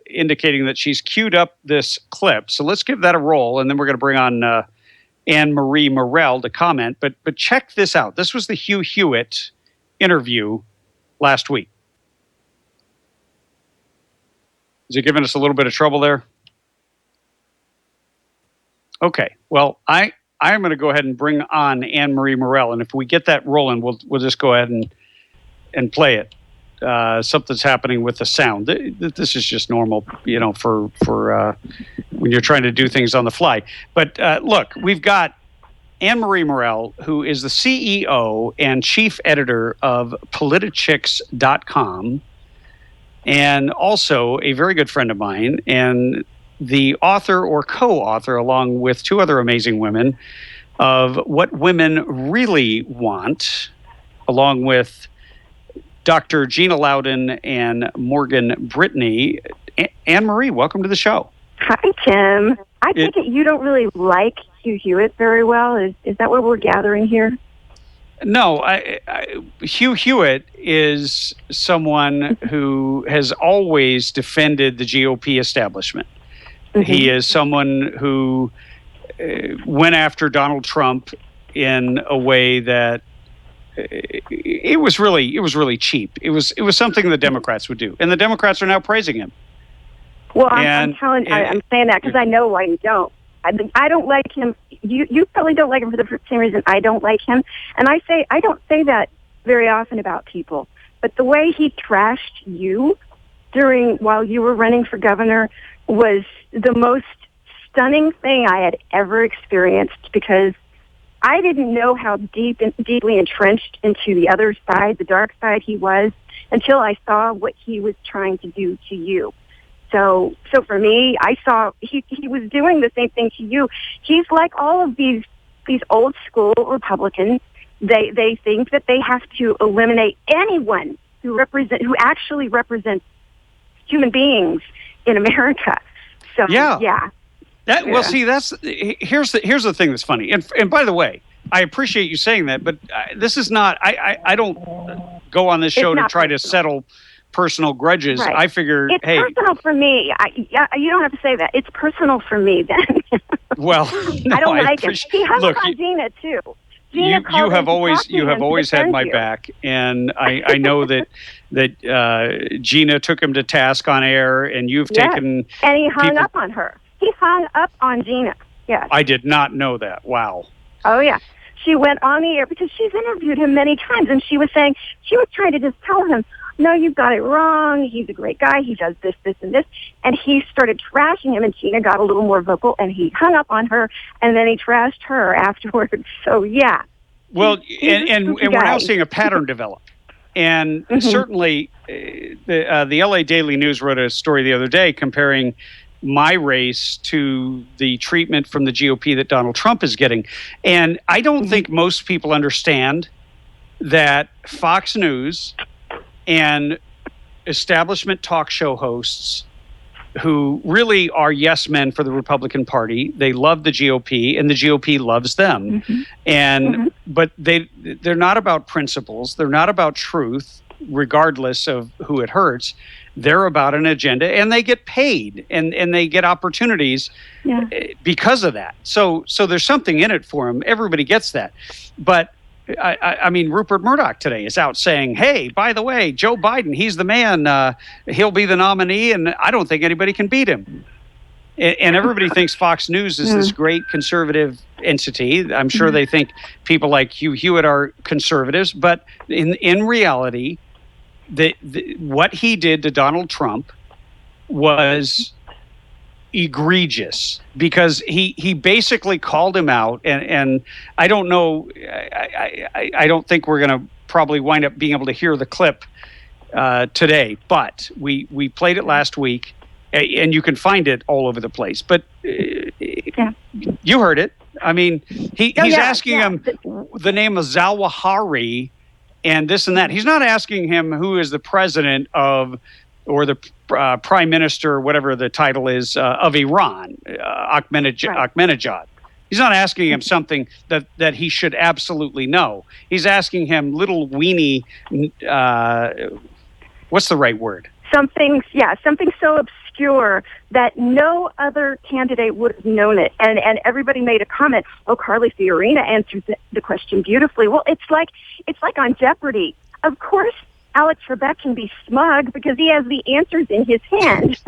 indicating that she's queued up this clip. So let's give that a roll, and then we're going to bring on Anne Marie Morell to comment. But check this out. This was the Hugh Hewitt interview last week. Is it giving us a little bit of trouble there? Okay. Well, I'm going to go ahead and bring on Anne Marie Morell, and if we get that rolling, we'll just go ahead and play it. Something's happening with the sound. This is just normal, for when you're trying to do things on the fly. But look, we've got Anne Marie Morell, who is the CEO and chief editor of Politichicks.com. And also a very good friend of mine, and the author or co-author, along with two other amazing women, of What Women Really Want, along with Dr. Gina Loudon and Morgan Brittany. Anne Marie, welcome to the show. Hi, Tim. I take it you don't really like Hugh Hewitt very well. Is that what we're gathering here? No, Hugh Hewitt is someone who has always defended the GOP establishment. Mm-hmm. He is someone who went after Donald Trump in a way that it was really cheap. It was something the Democrats would do, and the Democrats are now praising him. Well, I'm saying that because I know why you don't. I don't like him. You probably don't like him for the same reason I don't like him. And I don't say that very often about people. But the way he trashed you while you were running for governor was the most stunning thing I had ever experienced, because I didn't know how deeply entrenched into the other side, the dark side he was, until I saw what he was trying to do to you. So for me, I saw he was doing the same thing to you. He's like all of these old school Republicans. They think that they have to eliminate anyone who actually represents human beings in America. So yeah. Well, see, here's the thing that's funny. And by the way, I appreciate you saying that, but this is not. I don't go on this show to try to settle personal grudges. Right. I figure, it's personal for me. You don't have to say that. It's personal for me then. Well, no, I don't like him. He hung up on Gina too. You have always had my back, and I know that Gina took him to task on air, and you've taken. And he hung up on her. He hung up on Gina. Yes. I did not know that. Wow. Oh yeah. She went on the air because she's interviewed him many times, and she was trying to just tell him, no, you've got it wrong. He's a great guy. He does this, this, and this. And he started trashing him, and Gina got a little more vocal, and he hung up on her, and then he trashed her afterwards. So, yeah. Well, and we're now seeing a pattern develop. And certainly the LA Daily News wrote a story the other day comparing my race to the treatment from the GOP that Donald Trump is getting. And I don't think most people understand that Fox News and establishment talk show hosts who really are yes men for the Republican Party, they love the GOP and the GOP loves them. But they're not about principles. They're not about truth, regardless of who it hurts. They're about an agenda, and they get paid and they get opportunities because of that. So there's something in it for them. Everybody gets that. But I mean, Rupert Murdoch today is out saying, hey, by the way, Joe Biden, he's the man. He'll be the nominee, and I don't think anybody can beat him. And everybody thinks Fox News is this great conservative entity. I'm sure they think people like Hugh Hewitt are conservatives. But in reality, what he did to Donald Trump was egregious, because he basically called him out, and I don't know, I don't think we're going to probably wind up being able to hear the clip today, but we played it last week, and you can find it all over the place. But you heard it. I mean, he's asking him the name of Zawahiri and this and that. He's not asking him who is the president of, or the prime minister, whatever the title is, of Iran, Ahmadinejad. He's not asking him something that he should absolutely know. He's asking him little weenie, what's the right word? Something so obscure that no other candidate would have known it. And everybody made a comment, oh, Carly Fiorina answered the question beautifully. Well, it's like on Jeopardy. Of course, Alex Trebek can be smug because he has the answers in his hand.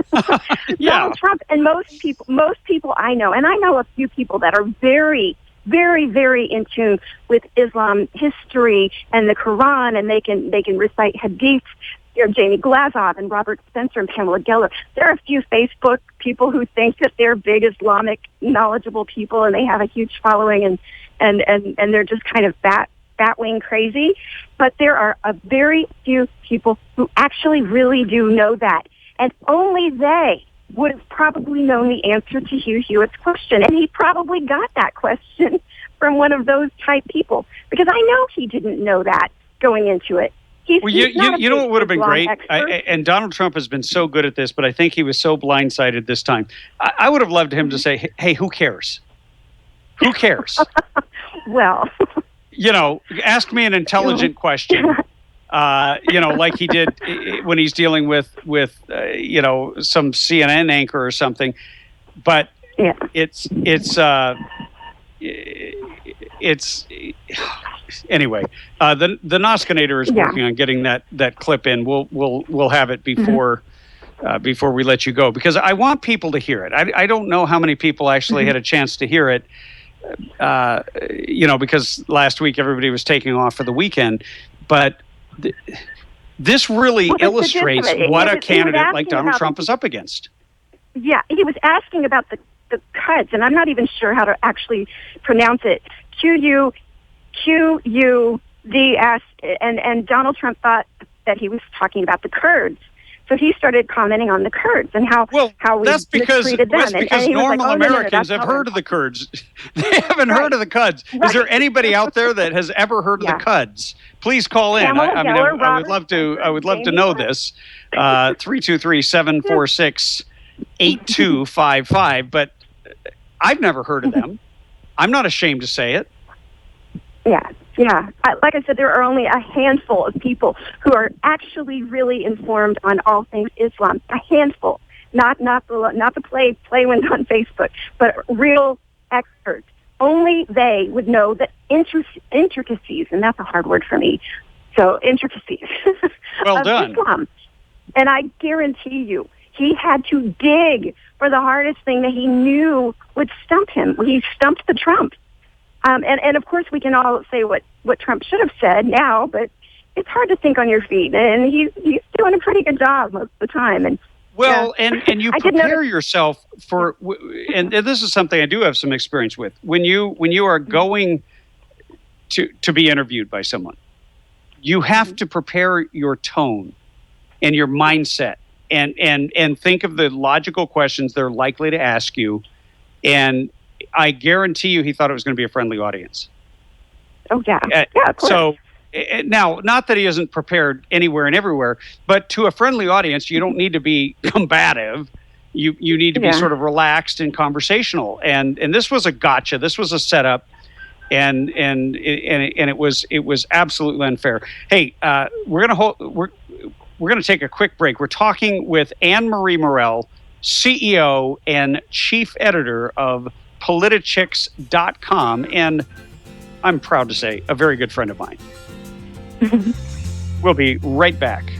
Donald Trump and most people I know, and I know a few people that are very, very, very in tune with Islam history and the Quran, and they can recite hadith. Jamie Glazov and Robert Spencer and Pamela Geller. There are a few Facebook people who think that they're big Islamic knowledgeable people, and they have a huge following, and they're just kind of batwing crazy. But there are a very few people who actually really do know that, and only they would have probably known the answer to Hugh Hewitt's question, and he probably got that question from one of those type people, because I know he didn't know that going into it. Well, you know what would have been great? And Donald Trump has been so good at this, but I think he was so blindsided this time. I would have loved him to say, hey, who cares? Who cares? Well. Ask me an intelligent question, like he did when he's dealing with some CNN anchor or something. But it's anyway. The Noskinator is working on getting that clip in. We'll have it before we let you go, because I want people to hear it. I don't know how many people actually had a chance to hear it. Because last week everybody was taking off for the weekend, but this really illustrates what a candidate like Donald Trump is up against. Yeah, he was asking about the cuts, and I'm not even sure how to actually pronounce it. QUDS, and Donald Trump thought that he was talking about the Kurds. So he started commenting on the Kurds and how we mistreated them. That's because normal Americans have heard of the Kurds. They haven't heard of the Kurds. Right. Is there anybody out there that has ever heard of the Kurds? Please call in. I would love to. I would love to know this. 323-746-8255. But I've never heard of them. I'm not ashamed to say it. Yeah. Like I said, there are only a handful of people who are actually really informed on all things Islam. A handful, not the play ones on Facebook, but real experts. Only they would know the intricacies, and that's a hard word for me. So intricacies well of done. Islam. And I guarantee you, he had to dig for the hardest thing that he knew would stump him. He stumped the Trump. And of course, we can all say what Trump should have said now, but it's hard to think on your feet. And he's doing a pretty good job most of the time. And and you prepare yourself for, and this is something I do have some experience with. When you are going to be interviewed by someone, you have to prepare your tone and your mindset, and think of the logical questions they're likely to ask you, and I guarantee you he thought it was going to be a friendly audience. Oh, yeah. Of course. So now, not that he isn't prepared anywhere and everywhere, but to a friendly audience, you don't need to be combative. You need to be sort of relaxed and conversational. And this was a gotcha. This was a setup, and it was absolutely unfair. Hey, we're gonna take a quick break. We're talking with Anne-Marie Morell, CEO and chief editor of Politichicks.com, and I'm proud to say a very good friend of mine. We'll be right back.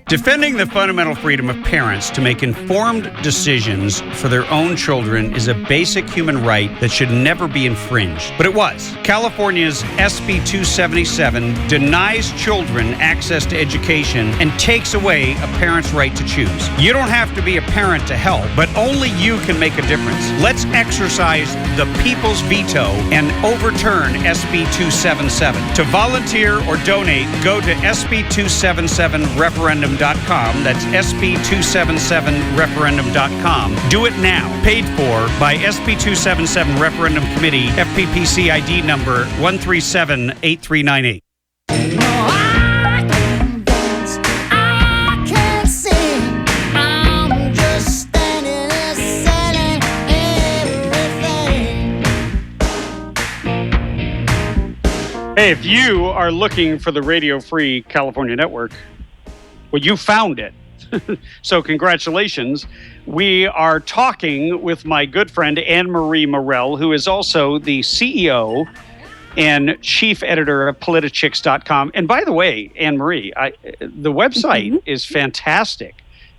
Defending the fundamental freedom of parents to make informed decisions for their own children is a basic human right that should never be infringed. But it was. California's SB 277 denies children access to education and takes away a parent's right to choose. You don't have to be a parent to help, but only you can make a difference. Let's exercise the people's veto and overturn SB 277. To volunteer or donate, go to SB277referendum.com. That's SB277referendum.com. Do it now. Paid for by SB 277 Referendum Committee, FPPC ID number 1378398. Hey, if you are looking for the Radio Free California Network, well, you found it. So congratulations. We are talking with my good friend Anne-Marie Morell, who is also the CEO and chief editor of Politichicks.com. And by the way, Anne-Marie, the website is fantastic.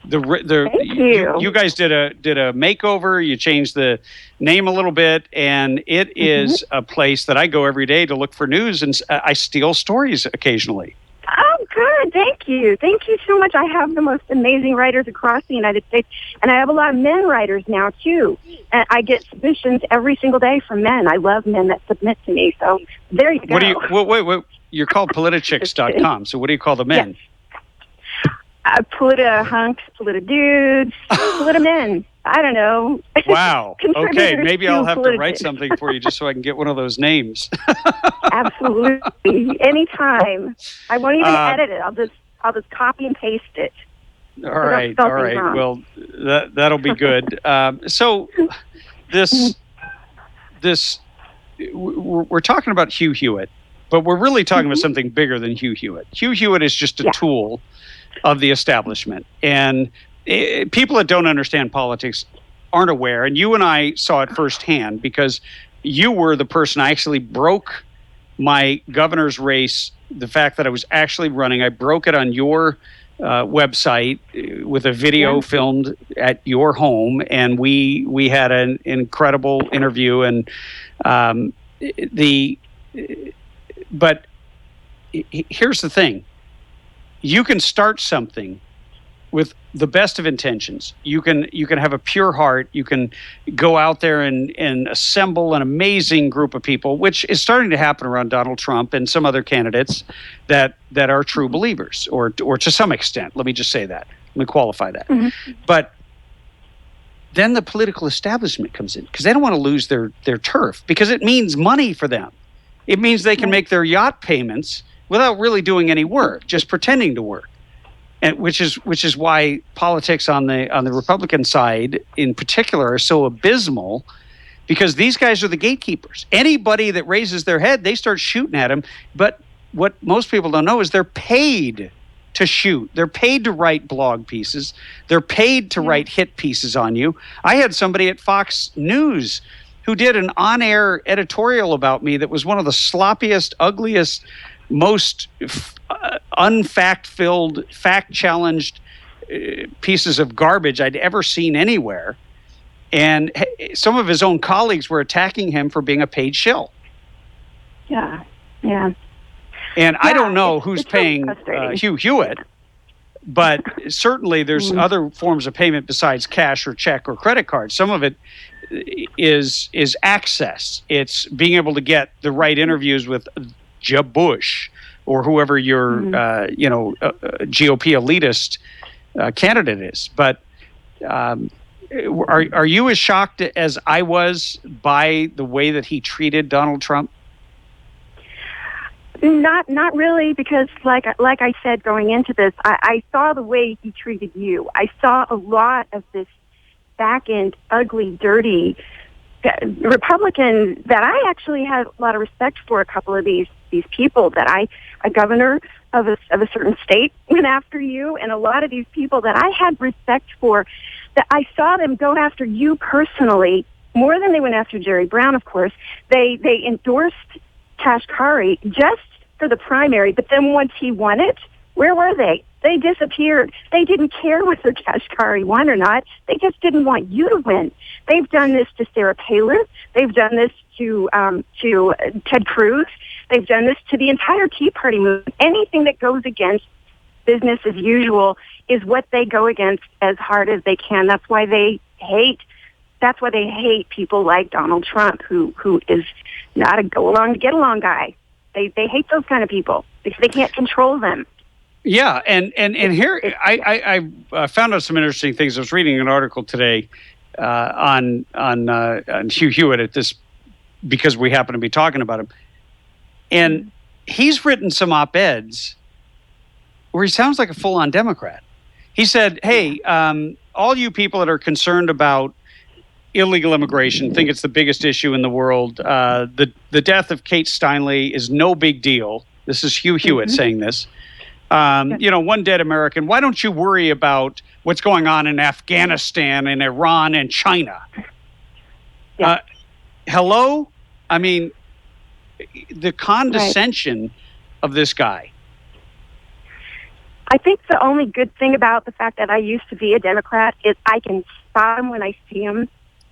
Thank you. You guys did a makeover. You changed the name a little bit, and it is a place that I go every day to look for news, and I steal stories occasionally. Oh, good. Thank you. Thank you so much. I have the most amazing writers across the United States, and I have a lot of men writers now, too. And I get submissions every single day from men. I love men that submit to me, so there you go. Wait. You're called Politichicks.com, so what do you call the men? Yes. Polita hunks, Polita dudes, Polita men. I don't know. Wow. Okay, maybe I'll have to write something for you just so I can get one of those names. Absolutely. Anytime. I won't even edit it. I'll just copy and paste it. All right. Well, that'll be good. So this we're talking about Hugh Hewitt, but we're really talking about something bigger than Hugh Hewitt. Hugh Hewitt is just a tool of the establishment, and people that don't understand politics aren't aware, and you and I saw it firsthand because you were the person. I actually broke my governor's race, the fact that I was actually running. I broke it on your website with a video filmed at your home, and we had an incredible interview. And but here's the thing: you can start something with the best of intentions. You can have a pure heart. You can go out there and assemble an amazing group of people, which is starting to happen around Donald Trump and some other candidates that are true believers, or to some extent. Let me just say that. Let me qualify that. Mm-hmm. But then the political establishment comes in because they don't want to lose their turf, because it means money for them. It means they can make their yacht payments without really doing any work, just pretending to work. And which is why politics on the Republican side in particular are so abysmal, because these guys are the gatekeepers. Anybody that raises their head, they start shooting at them. But what most people don't know is they're paid to shoot. They're paid to write blog pieces. They're paid to write hit pieces on you. I had somebody at Fox News who did an on-air editorial about me that was one of the sloppiest, ugliest, most unfact-filled, fact-challenged pieces of garbage I'd ever seen anywhere. And some of his own colleagues were attacking him for being a paid shill. Yeah. And I don't know who's paying Hugh Hewitt, but certainly there's other forms of payment besides cash or check or credit card. Some of it is access. It's being able to get the right interviews with Jeb Bush or whoever your GOP elitist candidate is. But are you as shocked as I was by the way that he treated Donald Trump? Not really, because like I said going into this, I saw the way he treated you. I saw a lot of this back-end, ugly, dirty Republican that I actually had a lot of respect for. A couple of these people that a governor of a certain state went after you, and a lot of these people that I had respect for, that I saw them go after you personally more than they went after Jerry Brown. Of course, they endorsed Kashkari just for the primary, but then once he won it, where were they? They disappeared. They didn't care whether Kashkari won or not. They just didn't want you to win. They've done this to Sarah Palin. They've done this to Ted Cruz. They've done this to the entire Tea Party movement. Anything that goes against business as usual is what they go against as hard as they can. That's why they hate people like Donald Trump, who is not a go along to get along guy. They hate those kind of people because they can't control them. Yeah, and here I found out some interesting things. I was reading an article today on Hugh Hewitt at this, because we happen to be talking about him, and he's written some op-eds where he sounds like a full-on Democrat. He said, "Hey, all you people that are concerned about illegal immigration think it's the biggest issue in the world. The death of Kate Steinle is no big deal." This is Hugh Hewitt saying this. One dead American. Why don't you worry about what's going on in Afghanistan and Iran and China? Hello? I mean, the condescension of this guy. I think the only good thing about the fact that I used to be a Democrat is I can spot him when I see him.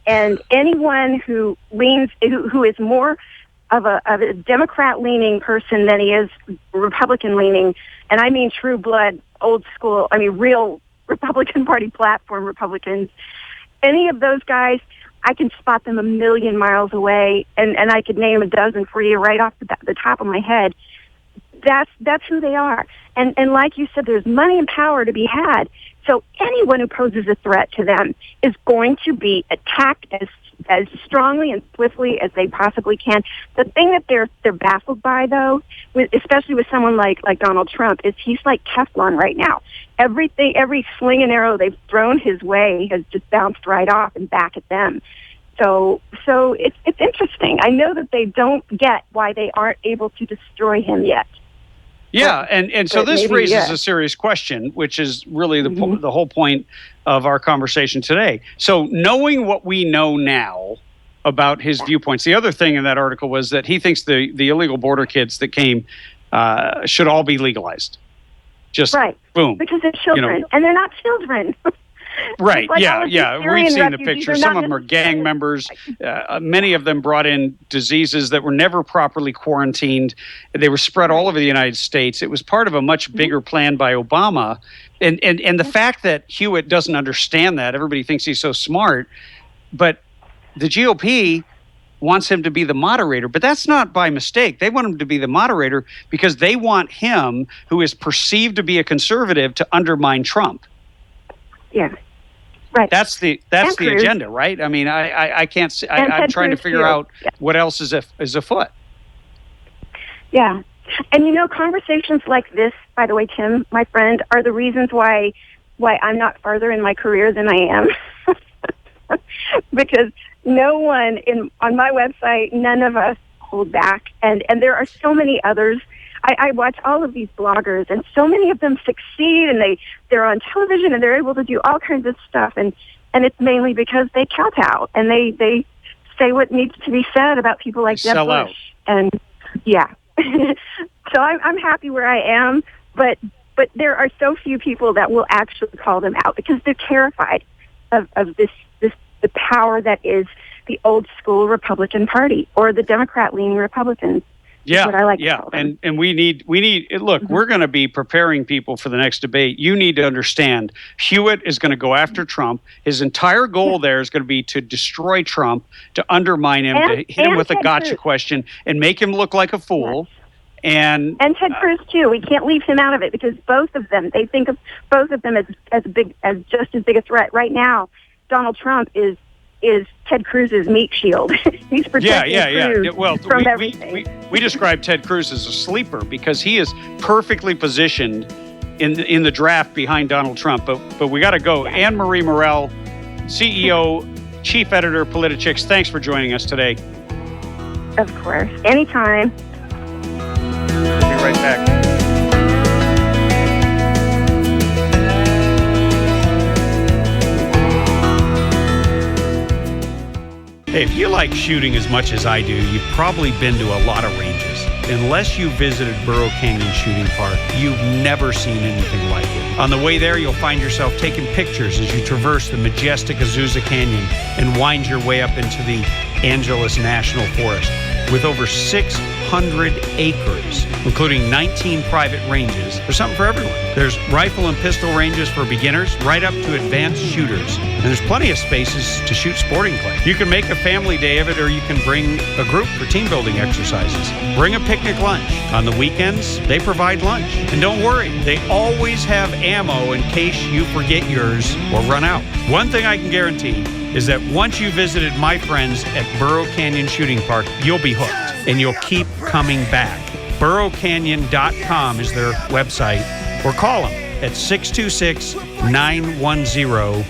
And anyone who is more of a Democrat-leaning person than he is Republican-leaning, and I mean true blood, old school, real Republican Party platform Republicans, any of those guys, I can spot them a million miles away, and I could name a dozen for you right off the top of my head. That's who they are. And like you said, there's money and power to be had. So anyone who poses a threat to them is going to be attacked as strongly and swiftly as they possibly can. The thing that they're baffled by, though, especially with someone like Donald Trump, is he's like Teflon right now. Every sling and arrow they've thrown his way has just bounced right off and back at them. So it's interesting. I know that they don't get why they aren't able to destroy him yet. Yeah, and so this raises a serious question, which is really the whole point of our conversation today. So knowing what we know now about his viewpoints, the other thing in that article was that he thinks the illegal border kids that came should all be legalized. Just right. boom. Because they're children, and they're not children. Right. Like Yeah. We've seen the pictures. Some of them are gang necessarily members. Many of them brought in diseases that were never properly quarantined. They were spread all over the United States. It was part of a much bigger plan by Obama. And the fact that Hewitt doesn't understand that, everybody thinks he's so smart, but the GOP wants him to be the moderator, but that's not by mistake. They want him to be the moderator because they want him, who is perceived to be a conservative, to undermine Trump. Yeah. Right. That's the agenda, right? I mean, I can't see. I'm trying to figure out what else is afoot. Yeah, and conversations like this, by the way, Tim, my friend, are the reasons why I'm not farther in my career than I am. Because no one on my website, none of us hold back, and there are so many others. I watch all of these bloggers, and so many of them succeed, and they're on television, and they're able to do all kinds of stuff, and it's mainly because they kowtow, and they say what needs to be said about people like Jeb Bush. And yeah, so I'm happy where I am, but there are so few people that will actually call them out because they're terrified of the power that is the old school Republican Party or the Democrat-leaning Republicans. Yeah, what I like to call them. And we need look, we're going to be preparing people for the next debate. You need to understand Hewitt is going to go after Trump. His entire goal there is going to be to destroy Trump, to undermine him, to hit him with a gotcha question and make him look like a fool. Yes. And Ted Cruz too. We can't leave him out of it because both of them, they think of both of them as just as big a threat. Right now, Donald Trump is Ted Cruz's meat shield. He's protecting Cruz from everything. We describe Ted Cruz as a sleeper because he is perfectly positioned in the draft behind Donald Trump. But we got to go. Yeah. Anne Marie Morell, CEO, Chief Editor, Politichicks, thanks for joining us today. Of course. Anytime. We'll be right back. Hey, if you like shooting as much as I do, you've probably been to a lot of ranges. Unless you visited Burro Canyon Shooting Park, you've never seen anything like it. On the way there, you'll find yourself taking pictures as you traverse the majestic Azusa Canyon and wind your way up into the Angeles National Forest. With over 600 acres, including 19 private ranges, there's something for everyone. There's rifle and pistol ranges for beginners, right up to advanced shooters. And there's plenty of spaces to shoot sporting clays. You can make a family day of it, or you can bring a group for team building exercises. Bring a picnic lunch. On the weekends, they provide lunch. And don't worry, they always have ammo in case you forget yours or run out. One thing I can guarantee is that once you visited my friends at Burro Canyon Shooting Park, you'll be hooked and you'll keep coming back. BurroCanyon.com is their website, or call them at 626-910-1344,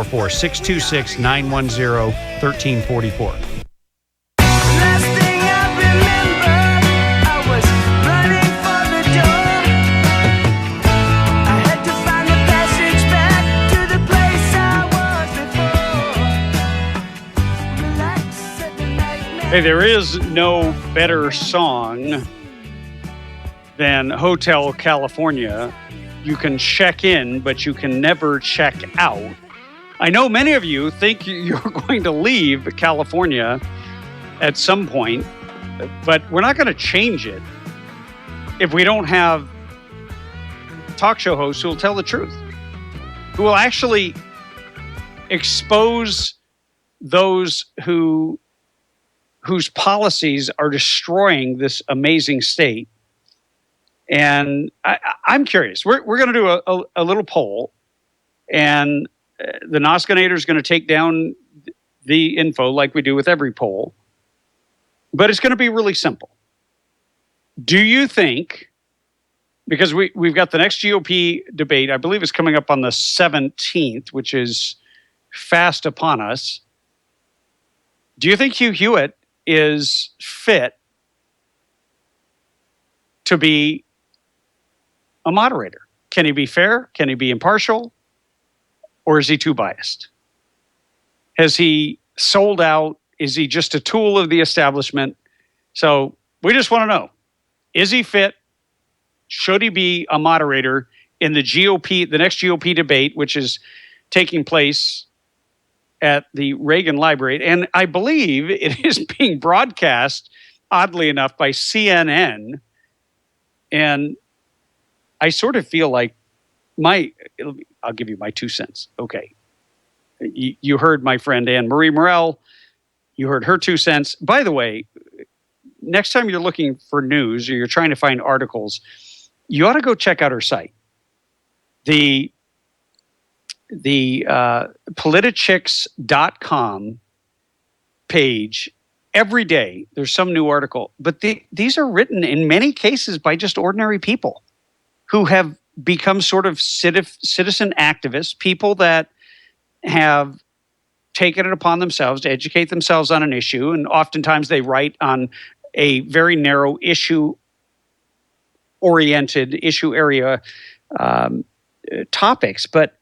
626-910-1344. Hey, there is no better song than Hotel California. You can check in, but you can never check out. I know many of you think you're going to leave California at some point, but we're not going to change it if we don't have talk show hosts who will tell the truth, who will actually expose those whose policies are destroying this amazing state. And I'm curious. We're going to do a little poll, and the Noscanator is going to take down the info like we do with every poll. But it's going to be really simple. Do you think, because we've got the next GOP debate, I believe it's coming up on the 17th, which is fast upon us. Do you think Hugh Hewitt is fit to be a moderator? Can he be fair? Can he be impartial? Or is he too biased? Has he sold out? Is he just a tool of the establishment? So we just want to know, is he fit? should he be a moderator in the next GOP debate, which is taking place at the Reagan Library. And I believe it is being broadcast, oddly enough, by CNN. And I sort of feel like I'll give you my 2 cents. Okay. You heard my friend Anne-Marie Morel. You heard her 2 cents. By the way, next time you're looking for news or you're trying to find articles, you ought to go check out her site. The politichicks.com page, every day there's some new article, but these are written in many cases by just ordinary people who have become sort of citizen activists, people that have taken it upon themselves to educate themselves on an issue, and oftentimes they write on a very narrow issue-oriented, issue area topics, but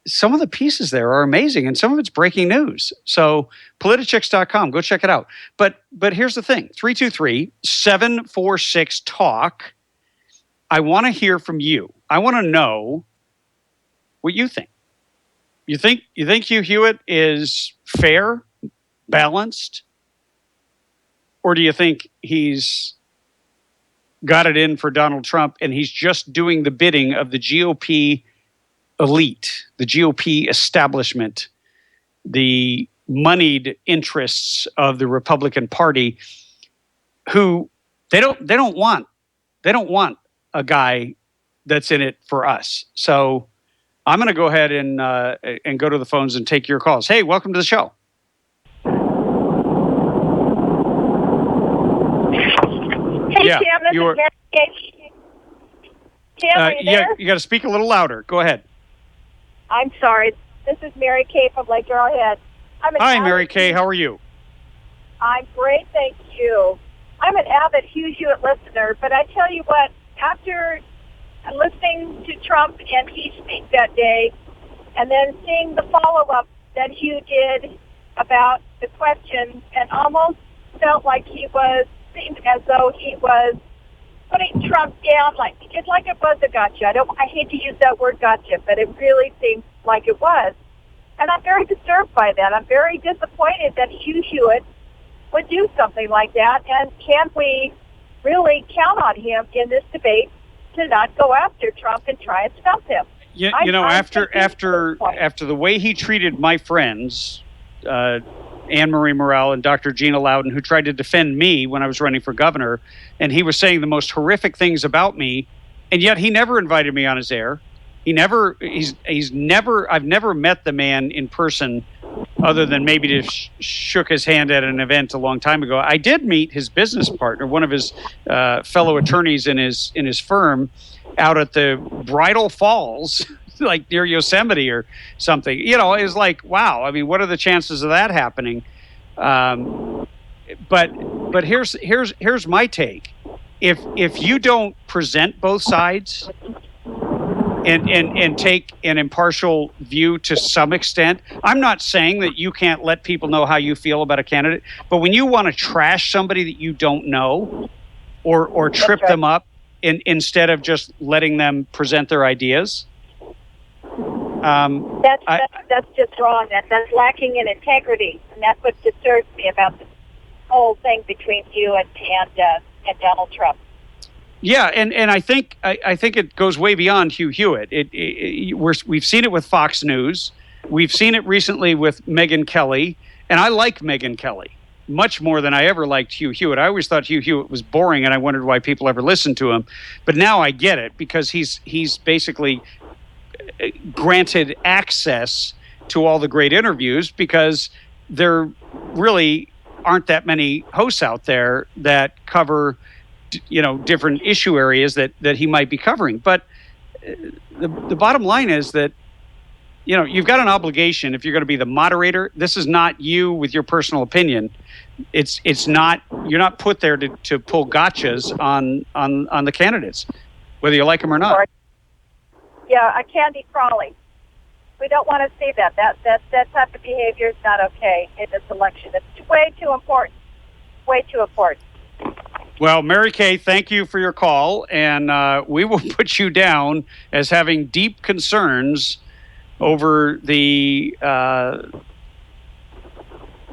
some of the pieces there are amazing, and some of it's breaking news. So politichicks.com, go check it out. But here's the thing, 323-746-TALK. I want to hear from you. I want to know what you think. You think Hugh Hewitt is fair, balanced, or do you think he's got it in for Donald Trump and he's just doing the bidding of the GOP elite, the GOP establishment, the moneyed interests of the Republican Party, who they don't want a guy that's in it for us. So I'm going to go ahead and go to the phones and take your calls. Hey, welcome to the show. Hey, yeah, Tim, this is Mary Kay. Tim, are you there? You got to speak a little louder. Go ahead. I'm sorry. This is Mary Kay from Lake Arrowhead. Hi, Mary Kay. How are you? I'm great, thank you. I'm an avid Hugh Hewitt listener, but I tell you what, after listening to Trump and he speak that day, and then seeing the follow-up that Hugh did about the question, and almost felt like seemed as though he was putting Trump down, like it was a gotcha. I hate to use that word gotcha, but it really seems like it was. And I'm very disturbed by that. I'm very disappointed that Hugh Hewitt would do something like that. And can we really count on him in this debate to not go after Trump and try and stump him? After the way he treated my friends, Anne-Marie Morel and Dr. Gina Loudon, who tried to defend me when I was running for governor, and he was saying the most horrific things about me, and yet he never invited me on his air. I've never met the man in person other than maybe to shook his hand at an event a long time ago. I did meet his business partner, one of his fellow attorneys in his firm, out at the Bridal Falls, like near Yosemite or something. It was like, wow. I mean, what are the chances of that happening? But here's my take. If you don't present both sides and take an impartial view to some extent, I'm not saying that you can't let people know how you feel about a candidate, but when you want to trash somebody that you don't know or trip them up instead of just letting them present their ideas, that's just wrong. That's lacking in integrity, and that's what disturbs me about this whole thing between you and Donald Trump. Yeah, and I think it goes way beyond Hugh Hewitt. We've seen it with Fox News. We've seen it recently with Megyn Kelly, and I like Megyn Kelly much more than I ever liked Hugh Hewitt. I always thought Hugh Hewitt was boring, and I wondered why people ever listened to him. But now I get it, because he's basically granted access to all the great interviews, because there really aren't that many hosts out there that cover different issue areas that he might be covering. But the bottom line is that you've got an obligation. If you're going to be the moderator, this is not you with your personal opinion. It's not, you're not put there to pull gotchas on the candidates, whether you like them or not. Yeah, a candy crawling. We don't want to see that. That type of behavior is not okay in this election. It's way too important. Way too important. Well, Mary Kay, thank you for your call, and we will put you down as having deep concerns over the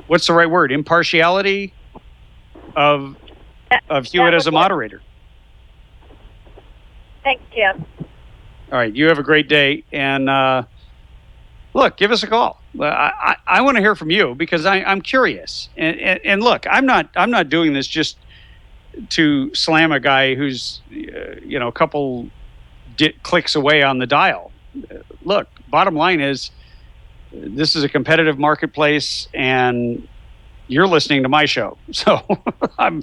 what's the right word? Impartiality of Hewitt as a moderator. Thanks, Tim. All right, you have a great day, and look, give us a call. I want to hear from you because I'm curious, and look, I'm not doing this just to slam a guy who's a couple clicks away on the dial. Look, bottom line is this is a competitive marketplace, and you're listening to my show, so I'm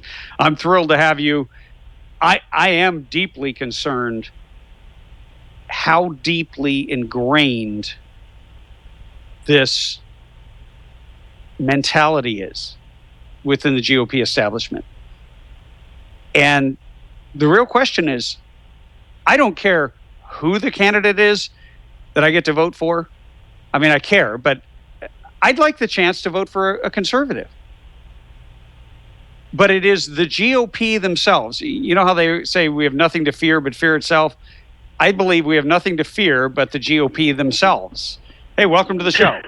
thrilled to have you. I am deeply concerned how deeply ingrained this mentality is within the GOP establishment. And the real question is, I don't care who the candidate is that I get to vote for. I mean, I care, but I'd like the chance to vote for a conservative. But it is the GOP themselves. You know how they say we have nothing to fear but fear itself? I believe we have nothing to fear but the GOP themselves. Hey, welcome to the show.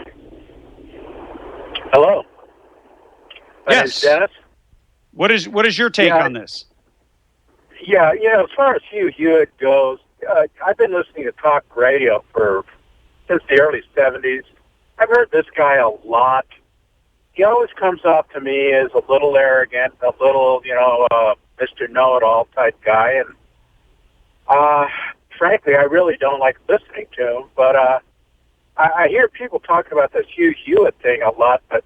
Hello. Yes. Dennis. What is your take on this? Yeah, as far as Hugh Hewitt goes, I've been listening to talk radio since the early 70s. I've heard this guy a lot. He always comes off to me as a little arrogant, a little, Mr. Know-it-all type guy. And frankly, I really don't like listening to him. But I hear people talking about this Hugh Hewitt thing a lot. But,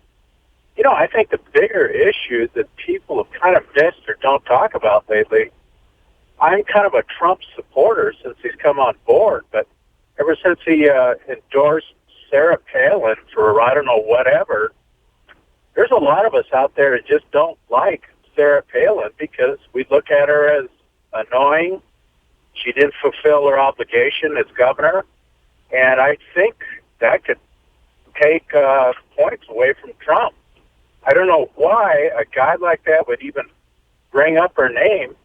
I think the bigger issue that people have kind of missed or don't talk about lately, I'm kind of a Trump supporter since he's come on board. But ever since he endorsed Sarah Palin for, I don't know, whatever, there's a lot of us out there that just don't like Sarah Palin because we look at her as annoying. She didn't fulfill her obligation as governor. And I think that could take points away from Trump. I don't know why a guy like that would even bring up her name.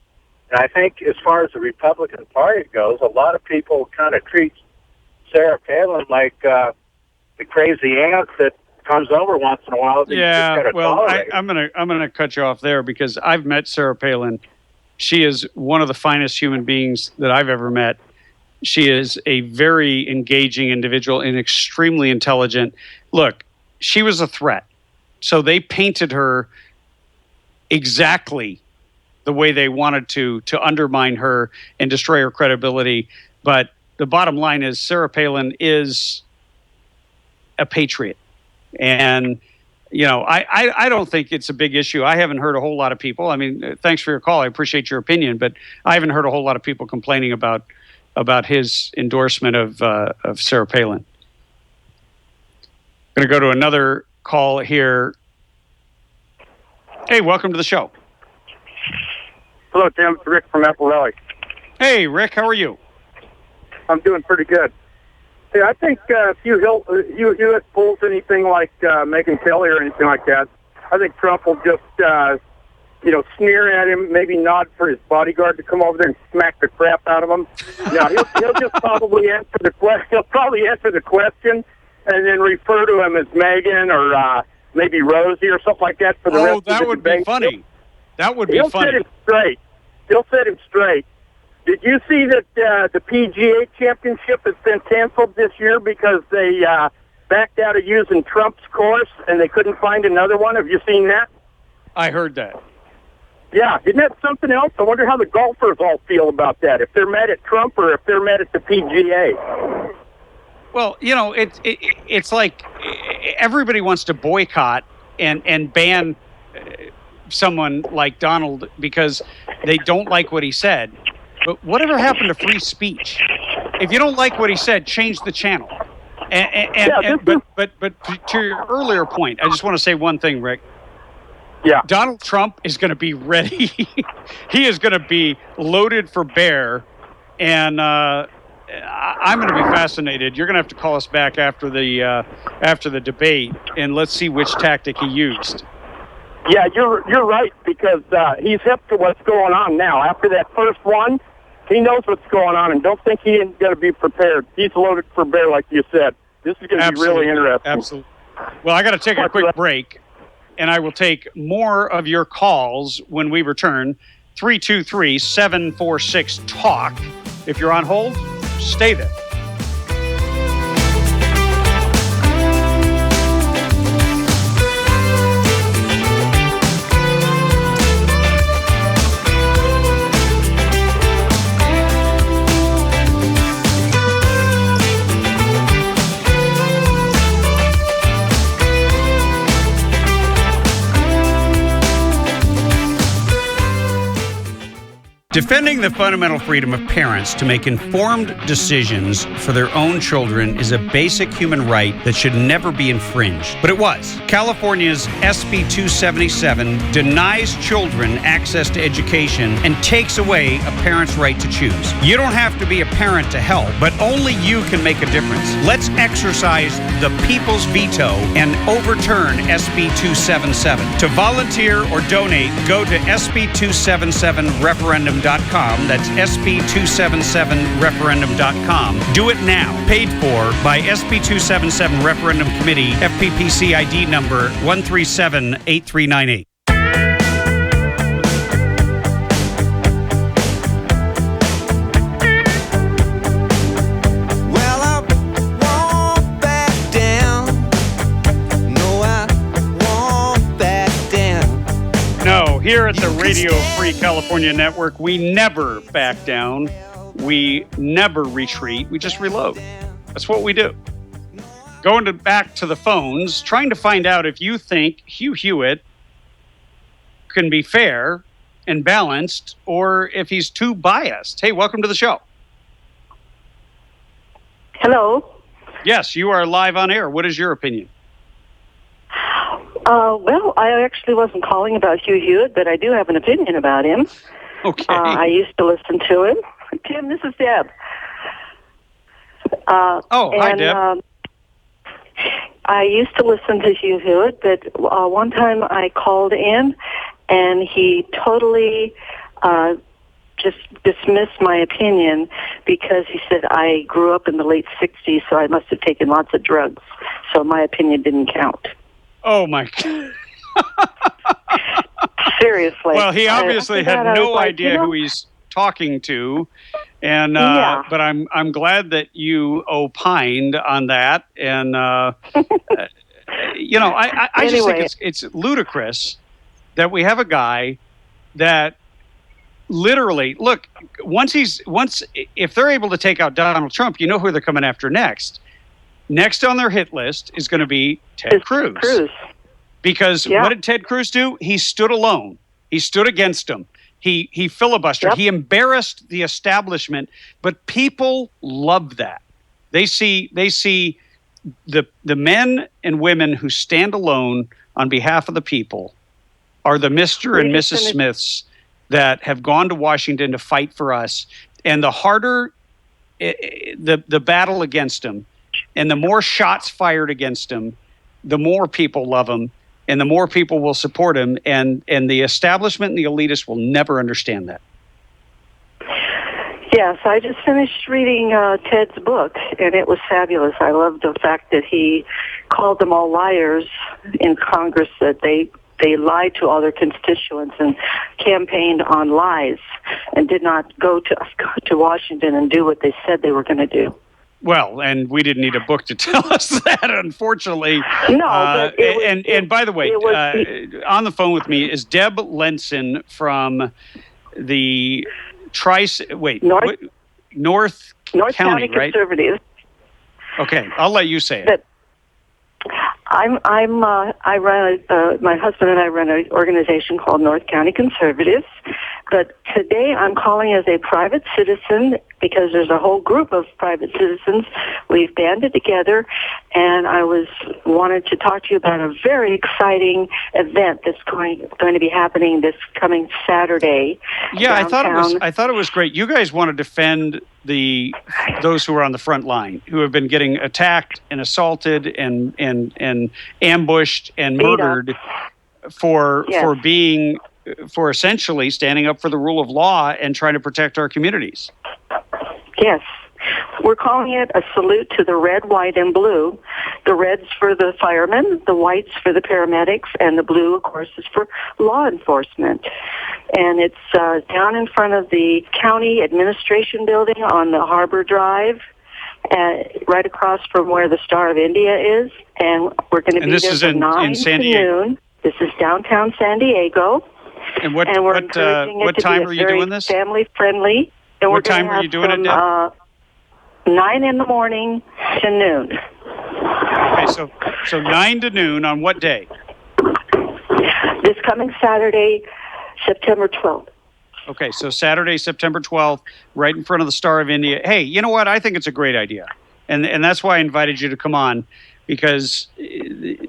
And I think as far as the Republican Party goes, a lot of people kind of treat Sarah Palin like the crazy aunt that comes over once in a while. Yeah, well, I'm gonna cut you off there because I've met Sarah Palin. She is one of the finest human beings that I've ever met. She is a very engaging individual and extremely intelligent. Look, she was a threat. So they painted her exactly the way they wanted to undermine her and destroy her credibility. But the bottom line is Sarah Palin is a patriot. And, I don't think it's a big issue. I haven't heard a whole lot of people. I mean, thanks for your call. I appreciate your opinion, but I haven't heard a whole lot of people complaining about his endorsement of Sarah Palin. I'm going to go to another call here. Hey, welcome to the show. Hello, Tim. It's Rick from Apple Valley. Hey, Rick. How are you? I'm doing pretty good. Hey, I think if Hugh Hewitt pulls anything like Megyn Kelly or anything like that, I think Trump will just, sneer at him, maybe nod for his bodyguard to come over there and smack the crap out of him. He'll just probably answer the question. He'll probably answer the question and then refer to him as Megan or maybe Rosie or something like that for the rest of the debate. Oh, that would be funny. That would be funny. He'll set him straight. He'll set him straight. Did you see that the PGA Championship has been canceled this year because they backed out of using Trump's course and they couldn't find another one? Have you seen that? I heard that. Yeah, isn't that something else? I wonder how the golfers all feel about that, if they're mad at Trump or if they're mad at the PGA. Well, it's like everybody wants to boycott and ban someone like Donald because they don't like what he said. But whatever happened to free speech? If you don't like what he said, change the channel. But to your earlier point, I just want to say one thing, Rick. Yeah. Donald Trump is going to be ready. He is going to be loaded for bear, and I'm going to be fascinated. You're going to have to call us back after the debate, and let's see which tactic he used. Yeah, you're right, because he's hip to what's going on now. After that first one, he knows what's going on, and don't think he ain't going to be prepared. He's loaded for bear, like you said. This is going to be really interesting. Absolutely. Well, I got to take a quick break, and I will take more of your calls when we return. 323-746-TALK. If you're on hold, stay there. Defending the fundamental freedom of parents to make informed decisions for their own children is a basic human right that should never be infringed. But it was. California's SB 277 denies children access to education and takes away a parent's right to choose. You don't have to be a parent to help, but only you can make a difference. Let's exercise the people's veto and overturn SB 277. To volunteer or donate, go to SB277referendum.com. That's SB277referendum.com. Do it now. Paid for by SB 277 Referendum Committee, FPPC ID number 1378398. Here at the Radio Free California Network, we never back down. We never retreat. We just reload. That's what we do. Going back to the phones, trying to find out if you think Hugh Hewitt can be fair and balanced or if he's too biased. Hey, welcome to the show. Hello. Yes, you are live on air. What is your opinion? Well, I actually wasn't calling about Hugh Hewitt, but I do have an opinion about him. Okay. I used to listen to him. Tim, this is Deb. Hi, Deb. I used to listen to Hugh Hewitt, but one time I called in, and he totally just dismissed my opinion because he said I grew up in the late 60s, so I must have taken lots of drugs, so my opinion didn't count. Oh, my God. Seriously. Well, he obviously had no idea who he's talking to, and but I'm glad that you opined on that, and I just think it's ludicrous that we have a guy that literally if they're able to take out Donald Trump, you know who they're coming after next. Next on their hit list is going to be Ted Cruz. Because what did Ted Cruz do? He stood alone. He stood against him. He filibustered. Yep. He embarrassed the establishment. But people love that. They see the men and women who stand alone on behalf of the people are the Mr. and Mrs. Smiths that have gone to Washington to fight for us. And the harder the battle against them, and the more shots fired against him, the more people love him, and the more people will support him. And the establishment and the elitists will never understand that. Yes, I just finished reading Ted's book, and it was fabulous. I loved the fact that he called them all liars in Congress, that they lied to all their constituents and campaigned on lies and did not go to Washington and do what they said they were going to do. Well, and we didn't need a book to tell us that, unfortunately. No, but and by the way, on the phone with me is Deb Lenson from the North County, right? Conservative. Okay, I'll let you say it. I run my husband and I run an organization called North County Conservatives. But today I'm calling as a private citizen because there's a whole group of private citizens. We've banded together, and I wanted to talk to you about a very exciting event that's going to be happening this coming Saturday. Yeah, downtown. I thought it was great. You guys want to defend those who are on the front line, who have been getting attacked and assaulted and ambushed and murdered for Yes. for essentially standing up for the rule of law and trying to protect our communities. Yes. We're calling it a salute to the red, white, and blue. The red's for the firemen, the white's for the paramedics, and the blue, of course, is for law enforcement. And it's down in front of the county administration building on the Harbor Drive, right across from where the Star of India is. And we're going to be there from 9 to noon. This is downtown San Diego. And what time are you doing this? Family friendly. And what time are you doing it, Deb? 9 in the morning to noon. Okay, so 9 to noon on what day? This coming Saturday, September 12th. Okay, so Saturday, September 12th, right in front of the Star of India. Hey, you know what? I think it's a great idea. And that's why I invited you to come on, because the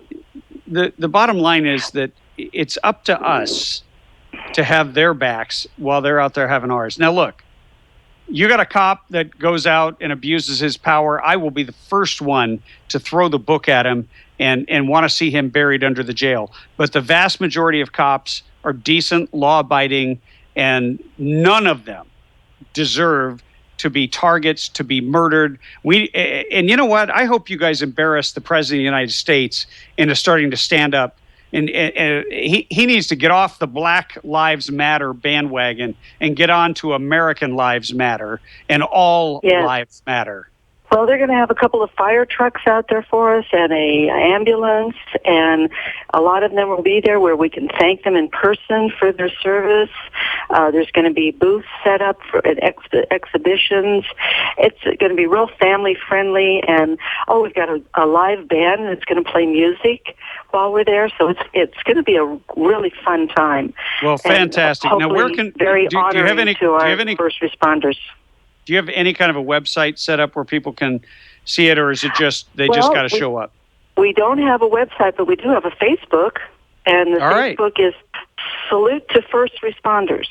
bottom line is that it's up to us to have their backs while they're out there having ours. Now, look, you got a cop that goes out and abuses his power. I will be the first one to throw the book at him and want to see him buried under the jail. But the vast majority of cops are decent, law-abiding, and none of them deserve to be targets, to be murdered. And you know what? I hope you guys embarrass the President of the United States into starting to stand up. And he needs to get off the Black Lives Matter bandwagon and get on to American Lives Matter and all lives matter. Well, they're going to have a couple of fire trucks out there for us and a ambulance, and a lot of them will be there where we can thank them in person for their service. There's going to be booths set up for exhibitions. It's going to be real family friendly, and we've got a live band that's going to play music while we're there, so it's going to be a really fun time. Well, fantastic. Now, where can do you have any first responders? Do you have any kind of a website set up where people can see it, or is it just just got to show up? We don't have a website, but we do have a Facebook, and the Facebook is Salute to First Responders.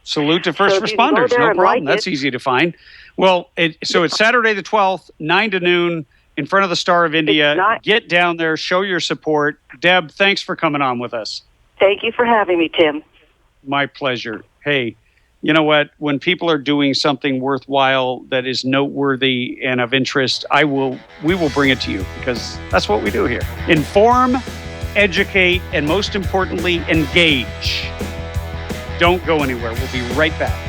Salute to First Responders, no problem. That's easy to find. Well, it's Saturday the 12th, 9 to noon, in front of the Star of India. Get down there, show your support. Deb, thanks for coming on with us. Thank you for having me, Tim. My pleasure. Hey, you know what? When people are doing something worthwhile that is noteworthy and of interest, we will bring it to you, because that's what we do here. Inform, educate, and most importantly, engage. Don't go anywhere. We'll be right back.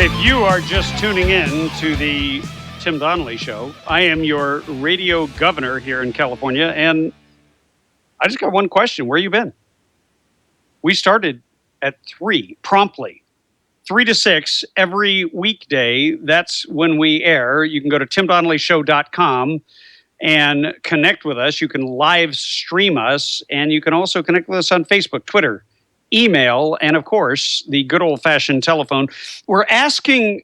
If you are just tuning in to the Tim Donnelly Show, I am your radio governor here in California, and I just got one question. Where you been? We started at 3, promptly. 3 to 6 every weekday. That's when we air. You can go to timdonnellyshow.com and connect with us. You can live stream us, and you can also connect with us on Facebook, Twitter, email, and of course, the good old-fashioned telephone. We're asking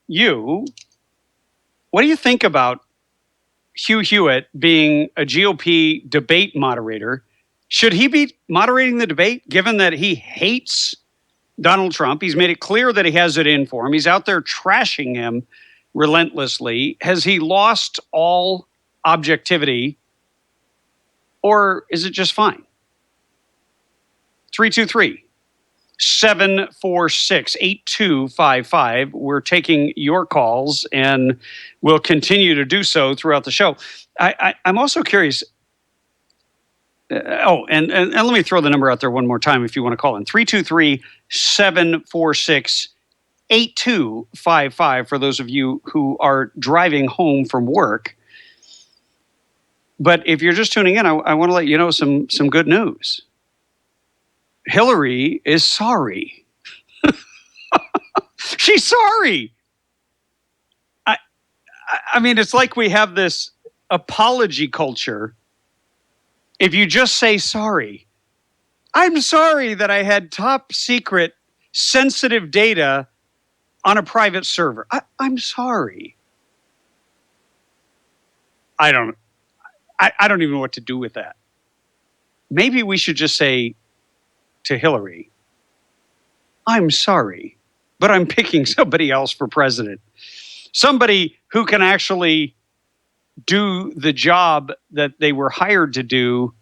you, what do you think about Hugh Hewitt being a GOP debate moderator? Should he be moderating the debate, given that he hates Donald Trump? He's made it clear that he has it in for him. He's out there trashing him relentlessly. Has he lost all objectivity, or is it just fine? 323-746-8255. We're taking your calls, and we'll continue to do so throughout the show. I'm also curious. And let me throw the number out there one more time if you want to call in. 323-746-8255 for those of you who are driving home from work. But if you're just tuning in, I want to let you know some good news. Hillary is sorry. She's sorry. I mean, it's like we have this apology culture. If you just say sorry, I'm sorry that I had top secret sensitive data on a private server. I'm sorry. I don't even know what to do with that. Maybe we should just say to Hillary, I'm sorry, but I'm picking somebody else for president. Somebody who can actually do the job that they were hired to do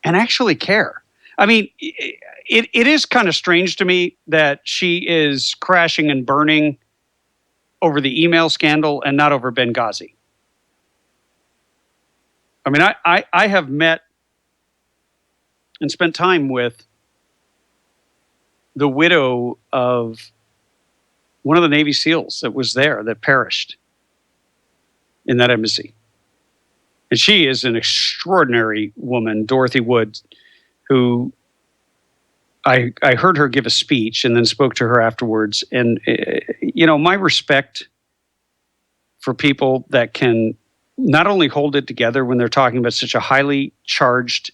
and actually care. I mean, it is kind of strange to me that she is crashing and burning over the email scandal and not over Benghazi. I mean, I have met and spent time with the widow of one of the Navy SEALs that was there that perished in that embassy. And she is an extraordinary woman, Dorothy Wood, who I heard her give a speech and then spoke to her afterwards. And, my respect for people that can not only hold it together when they're talking about such a highly charged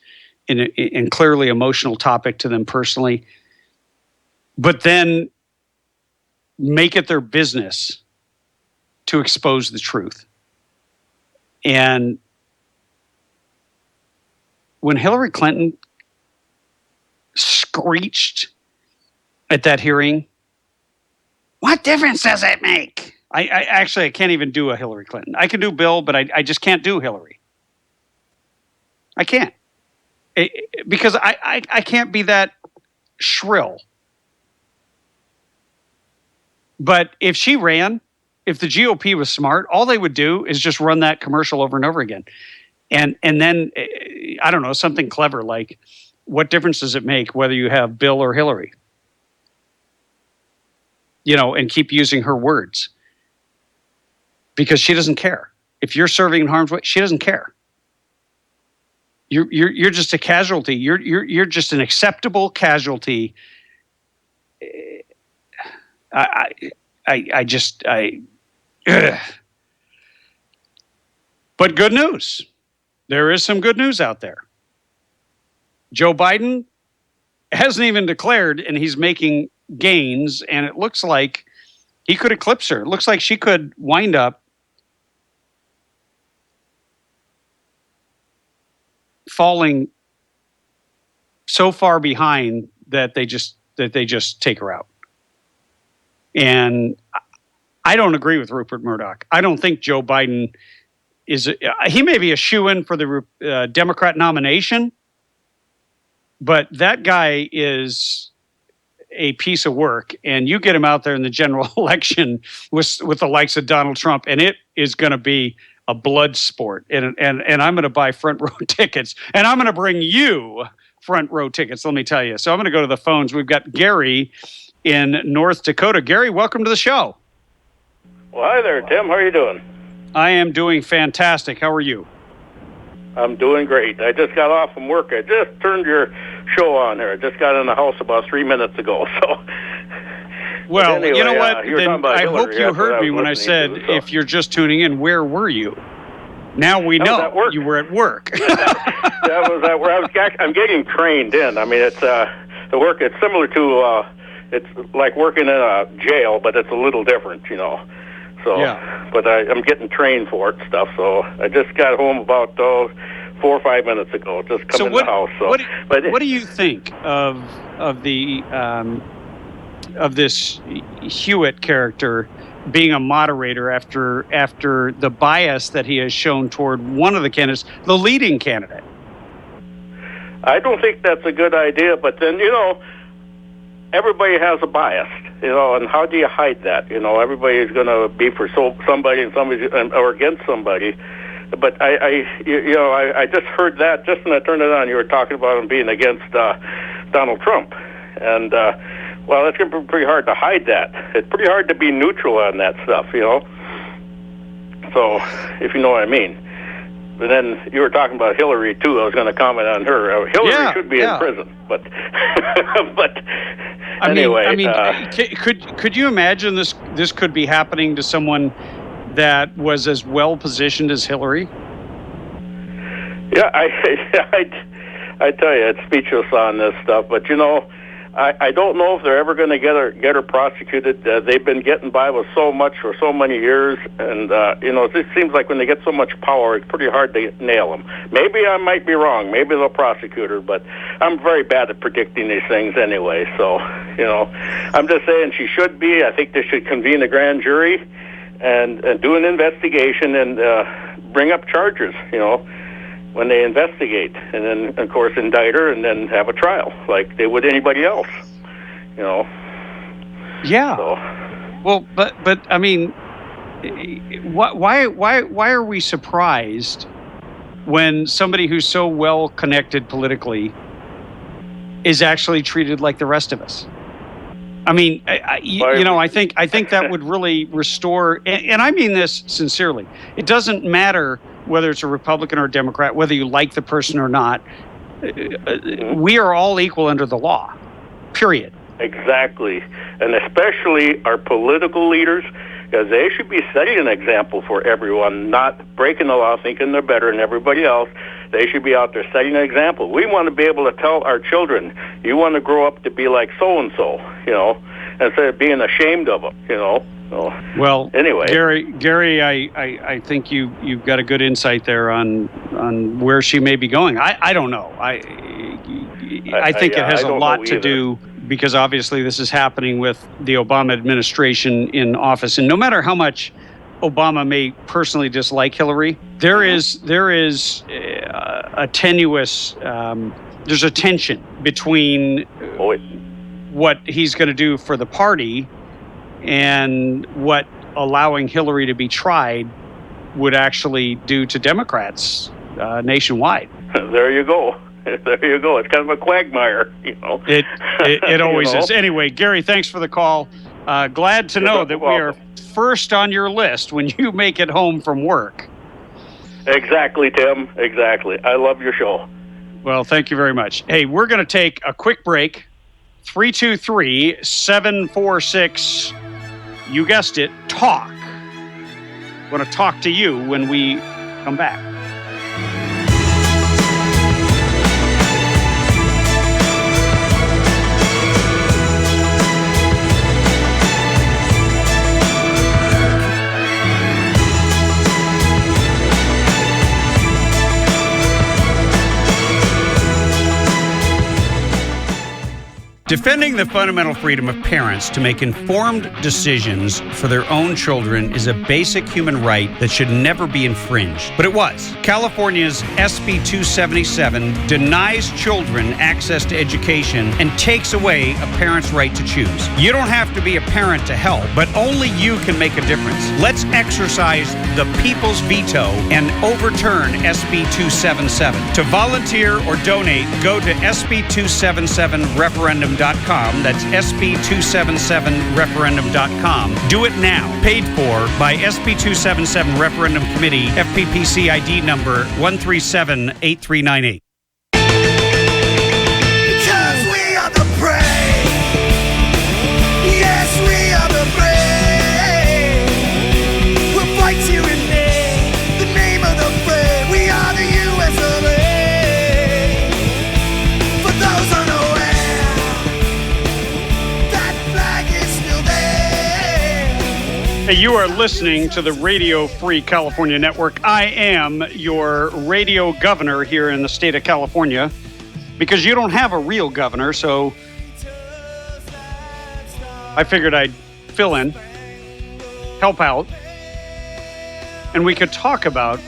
and clearly emotional topic to them personally, but then make it their business to expose the truth. And when Hillary Clinton screeched at that hearing, what difference does it make? I can't even do a Hillary Clinton. I can do Bill, but I just can't do Hillary. I can't. Because I can't be that shrill. But if she ran, if the GOP was smart, all they would do is just run that commercial over and over again. And then, I don't know, something clever like, what difference does it make whether you have Bill or Hillary? And keep using her words. Because she doesn't care. If you're serving in harm's way, she doesn't care. You're just a casualty. You're just an acceptable casualty. But good news. There is some good news out there. Joe Biden hasn't even declared, and he's making gains, and it looks like he could eclipse her. It looks like she could wind up falling so far behind that they just take her out. And I don't agree with Rupert Murdoch. I don't think Joe Biden he may be a shoo-in for the Democrat nomination, but that guy is a piece of work. And you get him out there in the general election with the likes of Donald Trump, and it is going to be a blood sport. And I'm going to buy front row tickets, and I'm going to bring you front row tickets, let me tell you. So I'm going to go to the phones. We've got Gary in North Dakota. Gary, welcome to the show. Well, hi there, Tim. How are you doing? I am doing fantastic. How are you? I'm doing great. I just got off from work. I just turned your show on there. I just got in the house about 3 minutes ago. So, well, anyway, you know what? Then I hope you heard me when I said, if you're just tuning in, where were you? Now we know you were at work. That was at work. I'm getting trained in. I mean, it's the work. It's similar to it's like working in a jail, but it's a little different, So, yeah. But I'm getting trained for it and stuff. So I just got home about 4 or 5 minutes ago. Just come in the house. So, what do you think of this Hewitt character being a moderator after the bias that he has shown toward one of the candidates, the leading candidate? I don't think that's a good idea. But then everybody has a bias, and how do you hide that? Everybody's going to be for somebody and somebody or against somebody. But I just heard that just when I turned it on. You were talking about him being against Donald Trump, and well, it's going to be pretty hard to hide that. It's pretty hard to be neutral on that stuff, So, if you know what I mean. But then you were talking about Hillary too. I was going to comment on her. Hillary should be in prison, but anyway. Could you imagine this could be happening to someone that was as well positioned as Hillary? Yeah, I tell you, it's speechless on this stuff. But I don't know if they're ever going to get her prosecuted. They've been getting by with so much for so many years, and it just seems like when they get so much power, it's pretty hard to nail them. Maybe I might be wrong. Maybe they'll prosecute her, but I'm very bad at predicting these things anyway. So, I'm just saying she should be. I think they should convene a grand jury and do an investigation and bring up charges. When they investigate, and then, of course, indict her, and then have a trial like they would anybody else. Yeah. So. Well, but I mean, why are we surprised when somebody who's so well connected politically is actually treated like the rest of us? I mean, I think that would really restore, and I mean this sincerely. It doesn't matter whether it's a Republican or a Democrat, whether you like the person or not. We are all equal under the law, period. Exactly. And especially our political leaders, because they should be setting an example for everyone, not breaking the law, thinking they're better than everybody else. They should be out there setting an example. We want to be able to tell our children, you want to grow up to be like so-and-so, instead of being ashamed of them, So, well, anyway, Gary, I think you've got a good insight there on where she may be going. I don't know. I think it has a lot to do, because obviously this is happening with the Obama administration in office, and no matter how much Obama may personally dislike Hillary, there is a tenuous there's a tension between what he's going to do for the party and what allowing Hillary to be tried would actually do to Democrats nationwide. There you go. There you go. It's kind of a quagmire, It always is. Anyway, Gary, thanks for the call. Glad to know that we are first on your list when you make it home from work. Exactly, Tim. Exactly. I love your show. Well, thank you very much. Hey, we're going to take a quick break. 323-746, you guessed it, talk. I want to talk to you when we come back. Defending the fundamental freedom of parents to make informed decisions for their own children is a basic human right that should never be infringed. But it was. California's SB 277 denies children access to education and takes away a parent's right to choose. You don't have to be a parent to help, but only you can make a difference. Let's exercise the people's veto and overturn SB 277. To volunteer or donate, go to SB277referendum.com. That's SB277referendum.com. Do it now. Paid for by SB 277 Referendum Committee, FPPC ID number 1378398. Because we are the prey. Yes, we are the prey. We'll fight you in name, the name of the fray. We are the U.S. of A. For those unaware, you are listening to the Radio Free California Network. I am your radio governor here in the state of California, because you don't have a real governor, so I figured I'd fill in, help out, and we could talk about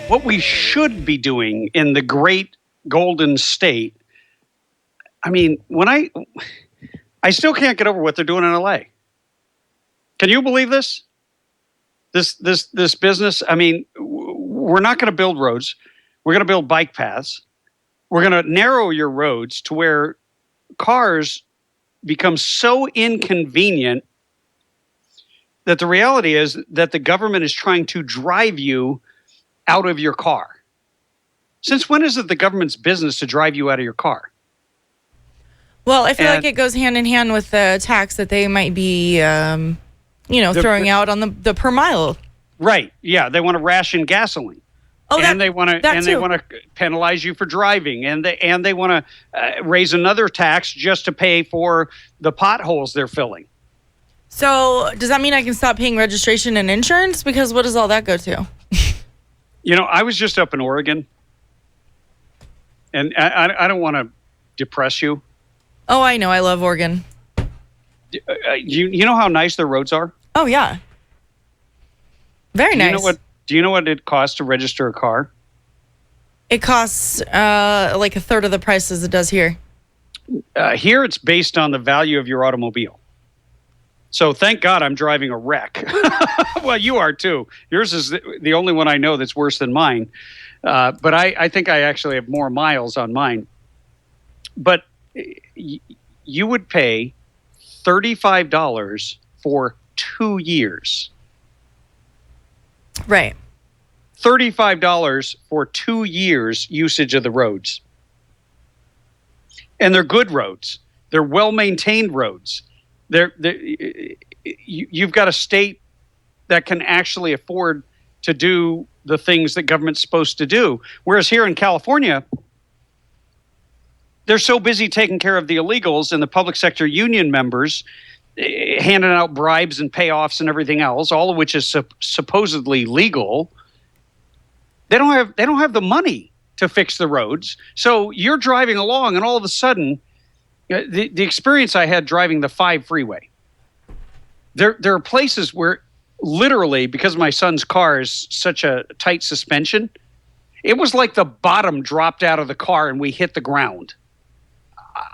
what we should be doing in the great Golden State. I mean, when I still can't get over what they're doing in LA. Can you believe this? This business? I mean, we're not going to build roads. We're going to build bike paths. We're going to narrow your roads to where cars become so inconvenient that the reality is that the government is trying to drive you out of your car. Since when is it the government's business to drive you out of your car? Well, I feel like it goes hand in hand with the tax that they might be, throwing out on the per mile. Right. Yeah. They want to ration gasoline. Oh, they want to penalize you for driving, and they want to raise another tax just to pay for the potholes they're filling. So does that mean I can stop paying registration and insurance? Because what does all that go to? I was just up in Oregon, and I don't want to depress you. Oh, I know. I love Oregon. You know how nice their roads are? Oh, yeah. Very nice. Do you know what it costs to register a car? It costs like a third of the price as it does here. Here it's based on the value of your automobile. So thank God I'm driving a wreck. Well, you are too. Yours is the only one I know that's worse than mine. But I think I actually have more miles on mine. But you would pay $35 for 2 years. Right. $35 for 2 years usage of the roads. And they're good roads. They're well-maintained roads. You've got a state that can actually afford to do the things that government's supposed to do. Whereas here in California, they're so busy taking care of the illegals and the public sector union members, handing out bribes and payoffs and everything else, all of which is supposedly legal. They don't have the money to fix the roads. So you're driving along, and all of a sudden, the experience I had driving the 5 freeway. There are places where literally, because my son's car is such a tight suspension, it was like the bottom dropped out of the car and we hit the ground.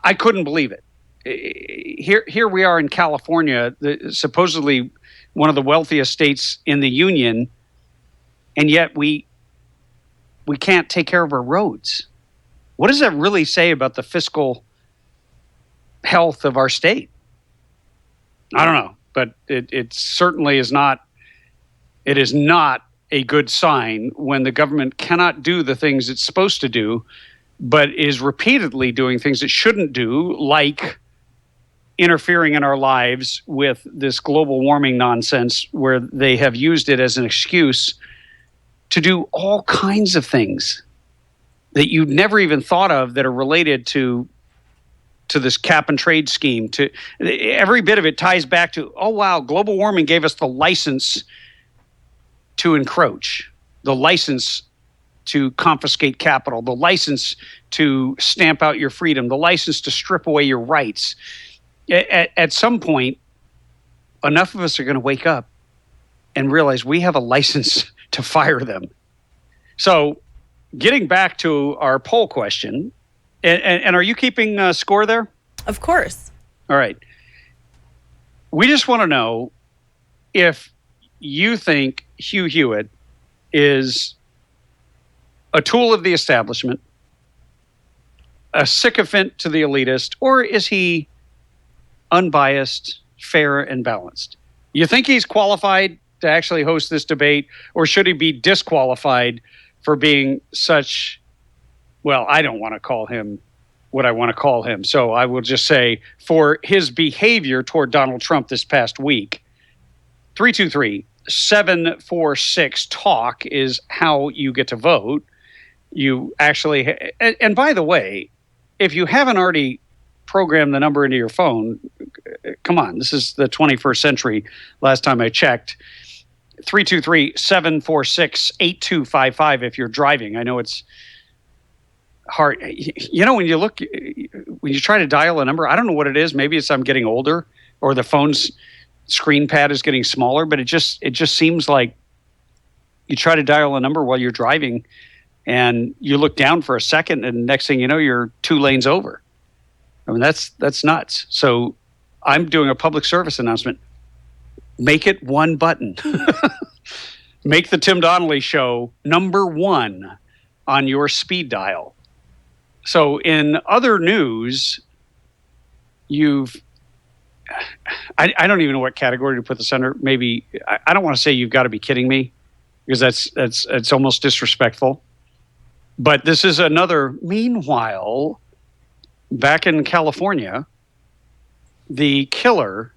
I couldn't believe it. Here we are in California, supposedly one of the wealthiest states in the union, and yet we can't take care of our roads. What does that really say about the fiscal health of our state? I don't know, but it certainly is not. It is not a good sign when the government cannot do the things it's supposed to do, but is repeatedly doing things it shouldn't do, like interfering in our lives with this global warming nonsense, where they have used it as an excuse to do all kinds of things that you'd never even thought of that are related to this cap and trade scheme. To every bit of it ties back to, oh wow, global warming gave us the license to encroach, the license to confiscate capital, the license to stamp out your freedom, the license to strip away your rights. At some point, enough of us are going to wake up and realize we have a license to fire them. So getting back to our poll question, and are you keeping score there? Of course. All right. We just want to know if you think Hugh Hewitt is a tool of the establishment, a sycophant to the elitist, or is he unbiased, fair, and balanced? You think he's qualified to actually host this debate, or should he be disqualified for being such, well, I don't want to call him what I want to call him. So I will just say, for his behavior toward Donald Trump this past week, 323-746-TALK is how you get to vote. You actually, and by the way, if you haven't already programmed the number into your phone, come on, this is the 21st century. Last time I checked, 323-746-8255 if you're driving. I know it's hard. You know, when you try to dial a number, I don't know what it is. Maybe it's I'm getting older, or the phone's screen pad is getting smaller, but it just seems like you try to dial a number while you're driving and you look down for a second, and next thing you know, you're 2 lanes over. I mean, that's nuts. So I'm doing a public service announcement. Make it one button. Make the Tim Donnelly Show number 1 on your speed dial. So in other news, you've I don't even know what category to put this under. Maybe I don't want to say you've got to be kidding me, because that's almost disrespectful. But this is another. Meanwhile, back in California, the killer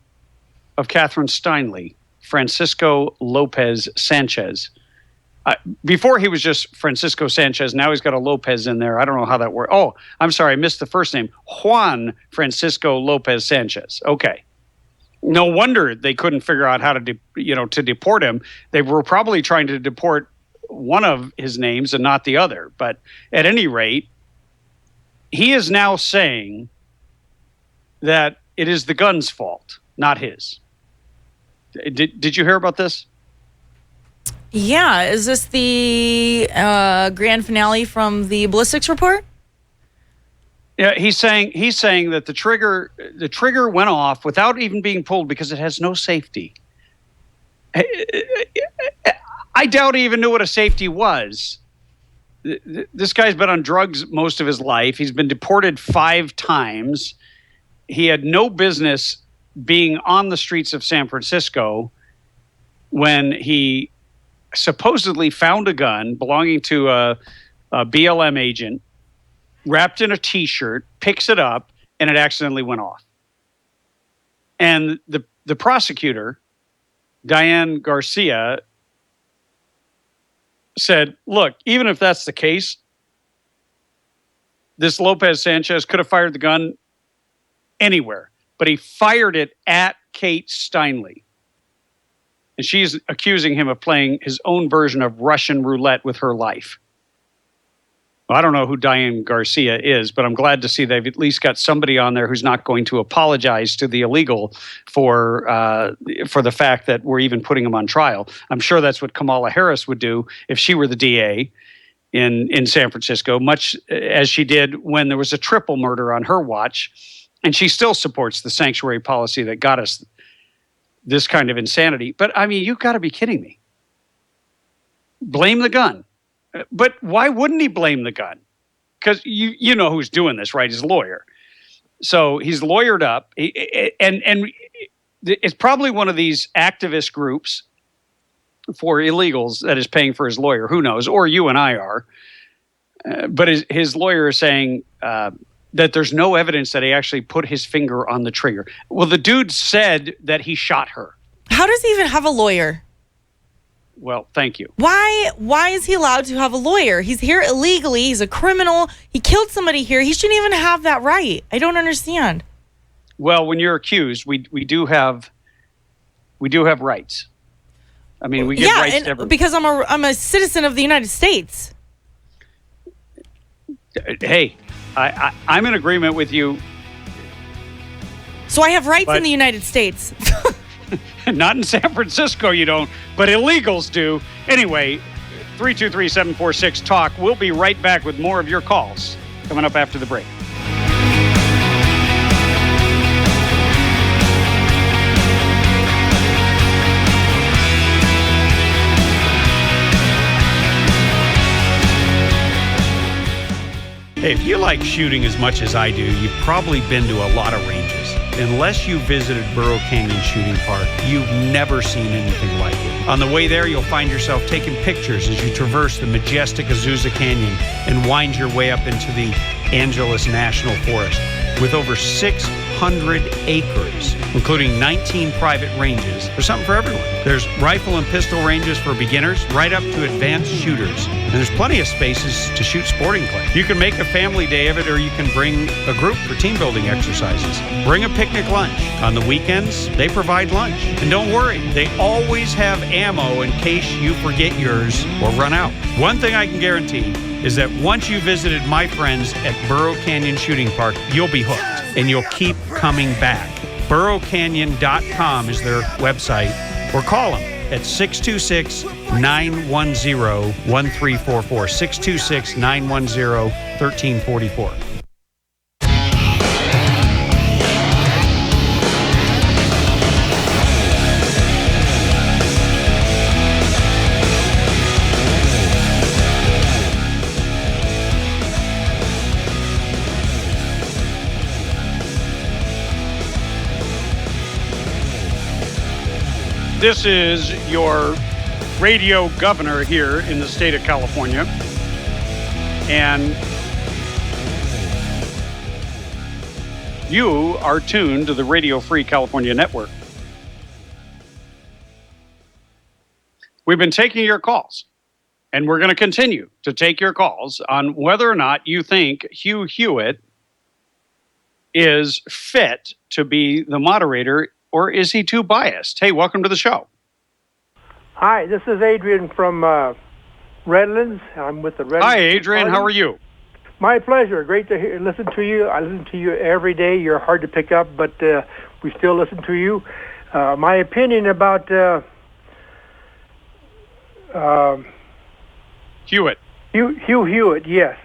of Catherine Steinle, Francisco Lopez Sanchez. Before he was just Francisco Sanchez. Now he's got a Lopez in there. I don't know how that works. Oh, I'm sorry. I missed the first name. Juan Francisco Lopez Sanchez. Okay. No wonder they couldn't figure out how to, to deport him. They were probably trying to deport one of his names and not the other. But at any rate, he is now saying that it is the gun's fault, not his. Did you hear about this? Yeah. Is this the grand finale from the ballistics report? Yeah, he's saying that the trigger went off without even being pulled because it has no safety. I doubt he even knew what a safety was. This guy's been on drugs most of his life. He's been deported 5 times. He had no business being on the streets of San Francisco when he supposedly found a gun belonging to a BLM agent, wrapped in a T-shirt, picks it up, and it accidentally went off. And the prosecutor, Diane Garcia, said, look, even if that's the case, this Lopez Sanchez could have fired the gun anywhere, but he fired it at Kate Steinle. And she's accusing him of playing his own version of Russian roulette with her life. Well, I don't know who Diane Garcia is, but I'm glad to see they've at least got somebody on there who's not going to apologize to the illegal for the fact that we're even putting him on trial. I'm sure that's what Kamala Harris would do if she were the DA in San Francisco, much as she did when there was a triple murder on her watch. And she still supports the sanctuary policy that got us this kind of insanity. But I mean, you've got to be kidding me. Blame the gun. But why wouldn't he blame the gun? Because you know who's doing this, right? His lawyer. So he's lawyered up. And it's probably one of these activist groups for illegals that is paying for his lawyer. Who knows? Or you and I are. But his lawyer is saying that there's no evidence that he actually put his finger on the trigger. Well, the dude said that he shot her. How does he even have a lawyer? Well, thank you. Why is he allowed to have a lawyer? He's here illegally. He's a criminal. He killed somebody here. He shouldn't even have that right. I don't understand. Well, when you're accused, we do have rights. I mean, we get rights to everyone. Because I'm a citizen of the United States. Hey, I'm in agreement with you. So I have rights in the United States. Not in San Francisco, you don't, but illegals do. Anyway, 323-746-TALK. We'll be right back with more of your calls coming up after the break. Hey, if you like shooting as much as I do, you've probably been to a lot of ranges. Unless you visited Burro Canyon Shooting Park, you've never seen anything like it. On the way there, you'll find yourself taking pictures as you traverse the majestic Azusa Canyon and wind your way up into the Angeles National Forest. With over 600 acres, including 19 private ranges, there's something for everyone. There's rifle and pistol ranges for beginners, right up to advanced shooters. And there's plenty of spaces to shoot sporting clay. You can make a family day of it, or you can bring a group for team building exercises. Bring a picnic lunch. On the weekends, they provide lunch. And don't worry, they always have ammo in case you forget yours or run out. One thing I can guarantee is that once you visited my friends at Burro Canyon Shooting Park, you'll be hooked and you'll keep coming back. BurroCanyon.com is their website, or call them at 626-910-1344, 626-910-1344. This is your radio governor here in the state of California. And you are tuned to the Radio Free California Network. We've been taking your calls, and we're going to continue to take your calls on whether or not you think Hugh Hewitt is fit to be the moderator, or is he too biased? Hey, welcome to the show. Hi, this is Adrian from Redlands. I'm with the Redlands. Hi, Adrian. Party. How are you? My pleasure. Great to listen to you. I listen to you every day. You're hard to pick up, but we still listen to you. My opinion about Hewitt. Hugh Hewitt, yes.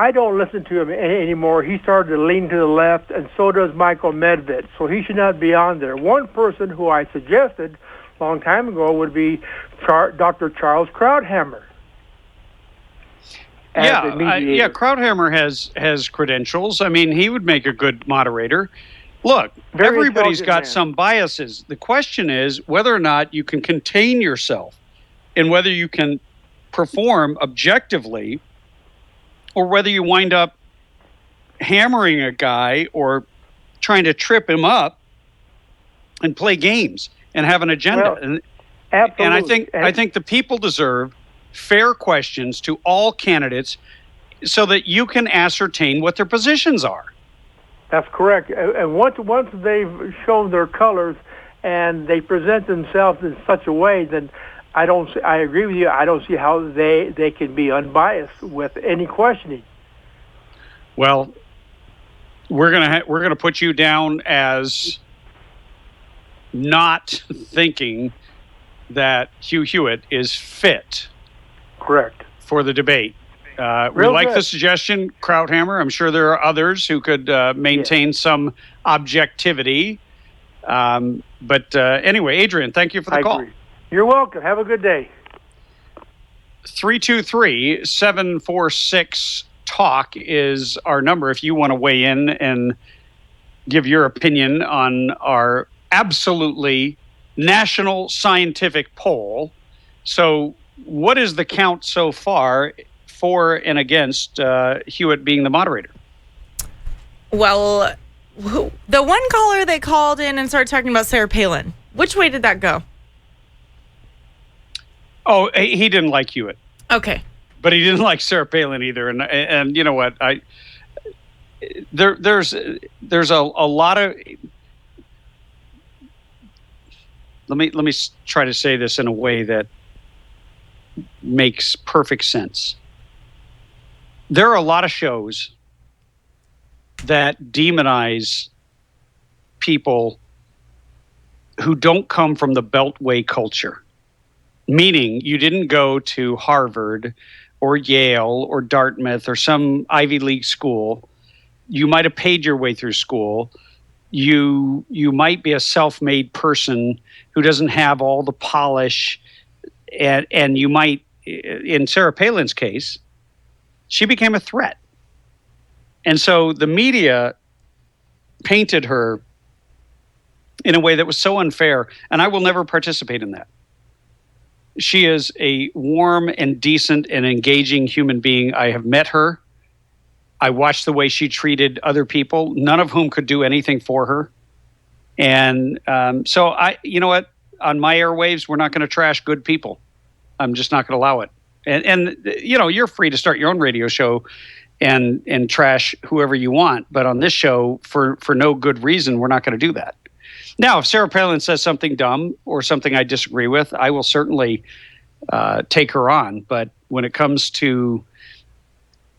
I don't listen to him anymore. He started to lean to the left, and so does Michael Medved. So he should not be on there. One person who I suggested a long time ago would be Dr. Charles Krauthammer. Yeah, Krauthammer has credentials. I mean, he would make a good moderator. Look, everybody's got some biases. The question is whether or not you can contain yourself and whether you can perform objectively, or whether you wind up hammering a guy or trying to trip him up and play games and have an agenda. Well, and I think the people deserve fair questions to all candidates so that you can ascertain what their positions are. That's correct. And once they've shown their colors and they present themselves in such a way, then I agree with you. I don't see how they can be unbiased with any questioning. Well, we're gonna put you down as not thinking that Hugh Hewitt is fit. Correct. For the debate. We like the suggestion, Krauthammer. I'm sure there are others who could maintain some objectivity. But anyway, Adrian, thank you for the call. Agree. You're welcome. Have a good day. 323-746-TALK is our number if you want to weigh in and give your opinion on our absolutely national scientific poll. So what is the count so far for and against Hewitt being the moderator? Well, the one caller that called in and started talking about Sarah Palin, which way did that go? Oh, he didn't like Hewitt. Okay. But he didn't like Sarah Palin either. And you know what? There's a lot of... Let me try to say this in a way that makes perfect sense. There are a lot of shows that demonize people who don't come from the Beltway culture. Meaning you didn't go to Harvard or Yale or Dartmouth or some Ivy League school. You might have paid your way through school. You might be a self-made person who doesn't have all the polish, and you might, in Sarah Palin's case, she became a threat. And so the media painted her in a way that was so unfair, and I will never participate in that. She is a warm and decent and engaging human being. I have met her. I watched the way she treated other people, none of whom could do anything for her. And so you know what? On my airwaves, we're not going to trash good people. I'm just not going to allow it. And you know, you're free to start your own radio show and trash whoever you want. But on this show, for no good reason, we're not going to do that. Now, if Sarah Palin says something dumb or something I disagree with, I will certainly take her on. But when it comes to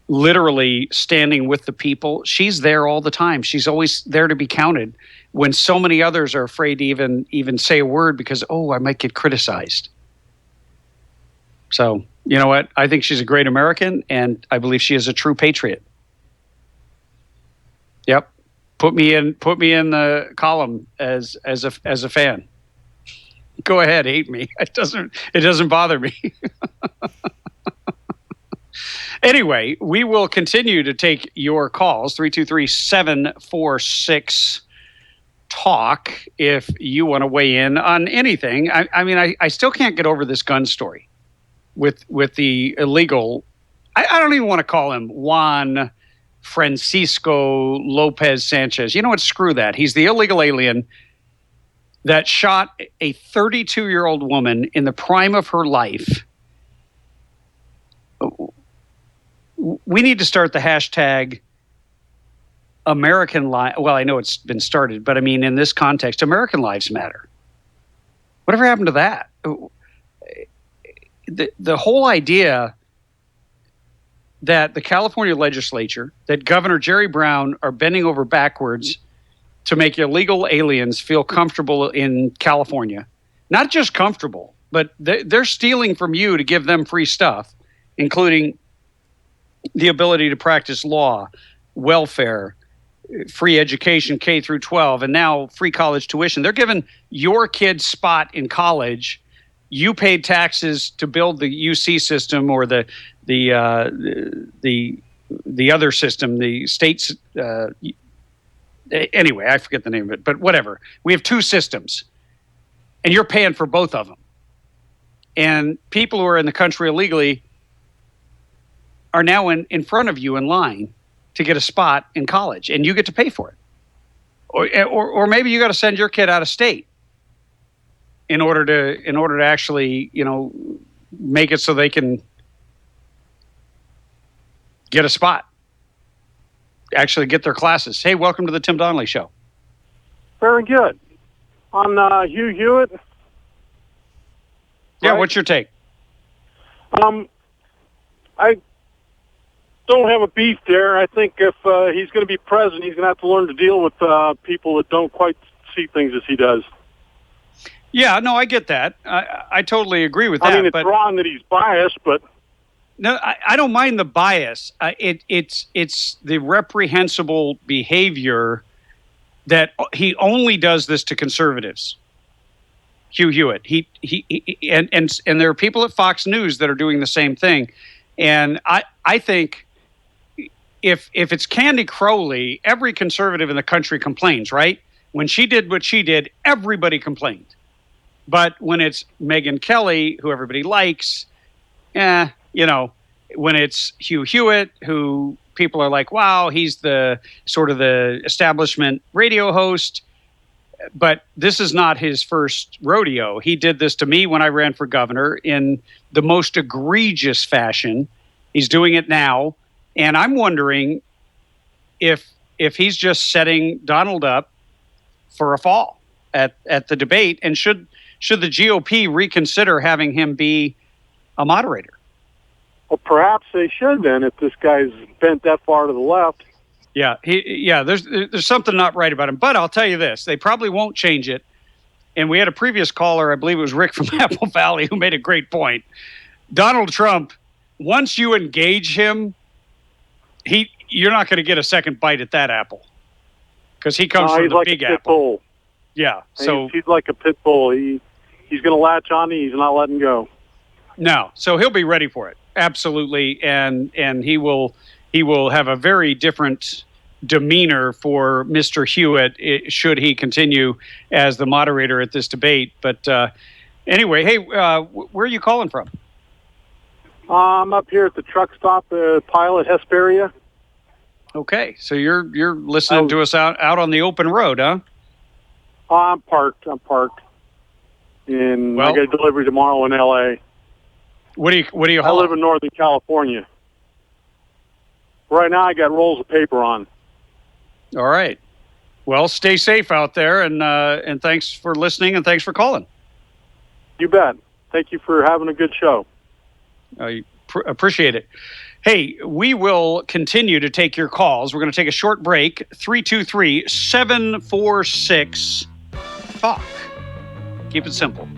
literally standing with the people, she's there all the time. She's always there to be counted when so many others are afraid to even say a word because, I might get criticized. So, you know what? I think she's a great American, and I believe she is a true patriot. Yep. Put me in the column as a fan. Go ahead, hate me. It doesn't bother me. Anyway, we will continue to take your calls, 323-746-TALK. talk if you want to weigh in on anything. I still can't get over this gun story with the illegal. I don't even want to call him Juan Francisco Lopez Sanchez. You know what? Screw that. He's the illegal alien that shot a 32-year-old woman in the prime of her life. We need to start the hashtag American Lives. Well, I know it's been started, but I mean, in this context, American Lives Matter. Whatever happened to that? The whole idea that the California legislature, that Governor Jerry Brown are bending over backwards to make illegal aliens feel comfortable in California. Not just comfortable, but they're stealing from you to give them free stuff, including the ability to practice law, welfare, free education, K through 12, and now free college tuition. They're giving your kid's spot in college. You paid taxes to build the UC system or the other system, the state's. Anyway, I forget the name of it, but whatever. We have two systems, and you're paying for both of them. And people who are in the country illegally are now in front of you in line to get a spot in college, and you get to pay for it. Or maybe you got to send your kid out of state in order to actually, make it so they can get a spot. Actually get their classes. Hey, welcome to the Tim Donnelly Show. Very good. On Hugh Hewitt. Yeah, what's your take? I don't have a beef there. I think if he's going to be president, he's going to have to learn to deal with people that don't quite see things as he does. Yeah, no, I get that. I totally agree with that. I mean, it's wrong that he's biased, but... No, I don't mind the bias. It's the reprehensible behavior that he only does this to conservatives. Hugh Hewitt. And there are people at Fox News that are doing the same thing. And I think if it's Candy Crowley, every conservative in the country complains, right? When she did what she did, everybody complained. But when it's Megyn Kelly, who everybody likes, when it's Hugh Hewitt, who people are like, wow, he's the sort of the establishment radio host, but this is not his first rodeo. He did this to me when I ran for governor in the most egregious fashion. He's doing it now. And I'm wondering if he's just setting Donald up for a fall at the debate, and should the GOP reconsider having him be a moderator? Well, perhaps they should then, if this guy's bent that far to the left. Yeah, there's something not right about him. But I'll tell you this, they probably won't change it. And we had a previous caller, I believe it was Rick from Apple Valley, who made a great point. Donald Trump, once you engage him, you're not going to get a second bite at that apple, because he comes from the like big a pit apple. Bull. Yeah, so he's like a pit bull. He's going to latch on. He's not letting go. No, so he'll be ready for it. Absolutely, and he will have a very different demeanor for Mr. Hewitt should he continue as the moderator at this debate. But anyway, hey, where are you calling from? I'm up here at the truck stop, Pilot Hesperia. Okay, so you're listening to us out on the open road, huh? I'm parked. And I got a delivery tomorrow in L.A. What do you? I live in Northern California. Right now, I got rolls of paper on. All right. Well, stay safe out there, and thanks for listening, and thanks for calling. You bet. Thank you for having a good show. I appreciate it. Hey, we will continue to take your calls. We're going to take a short break. 323-746-TALK. Keep it simple.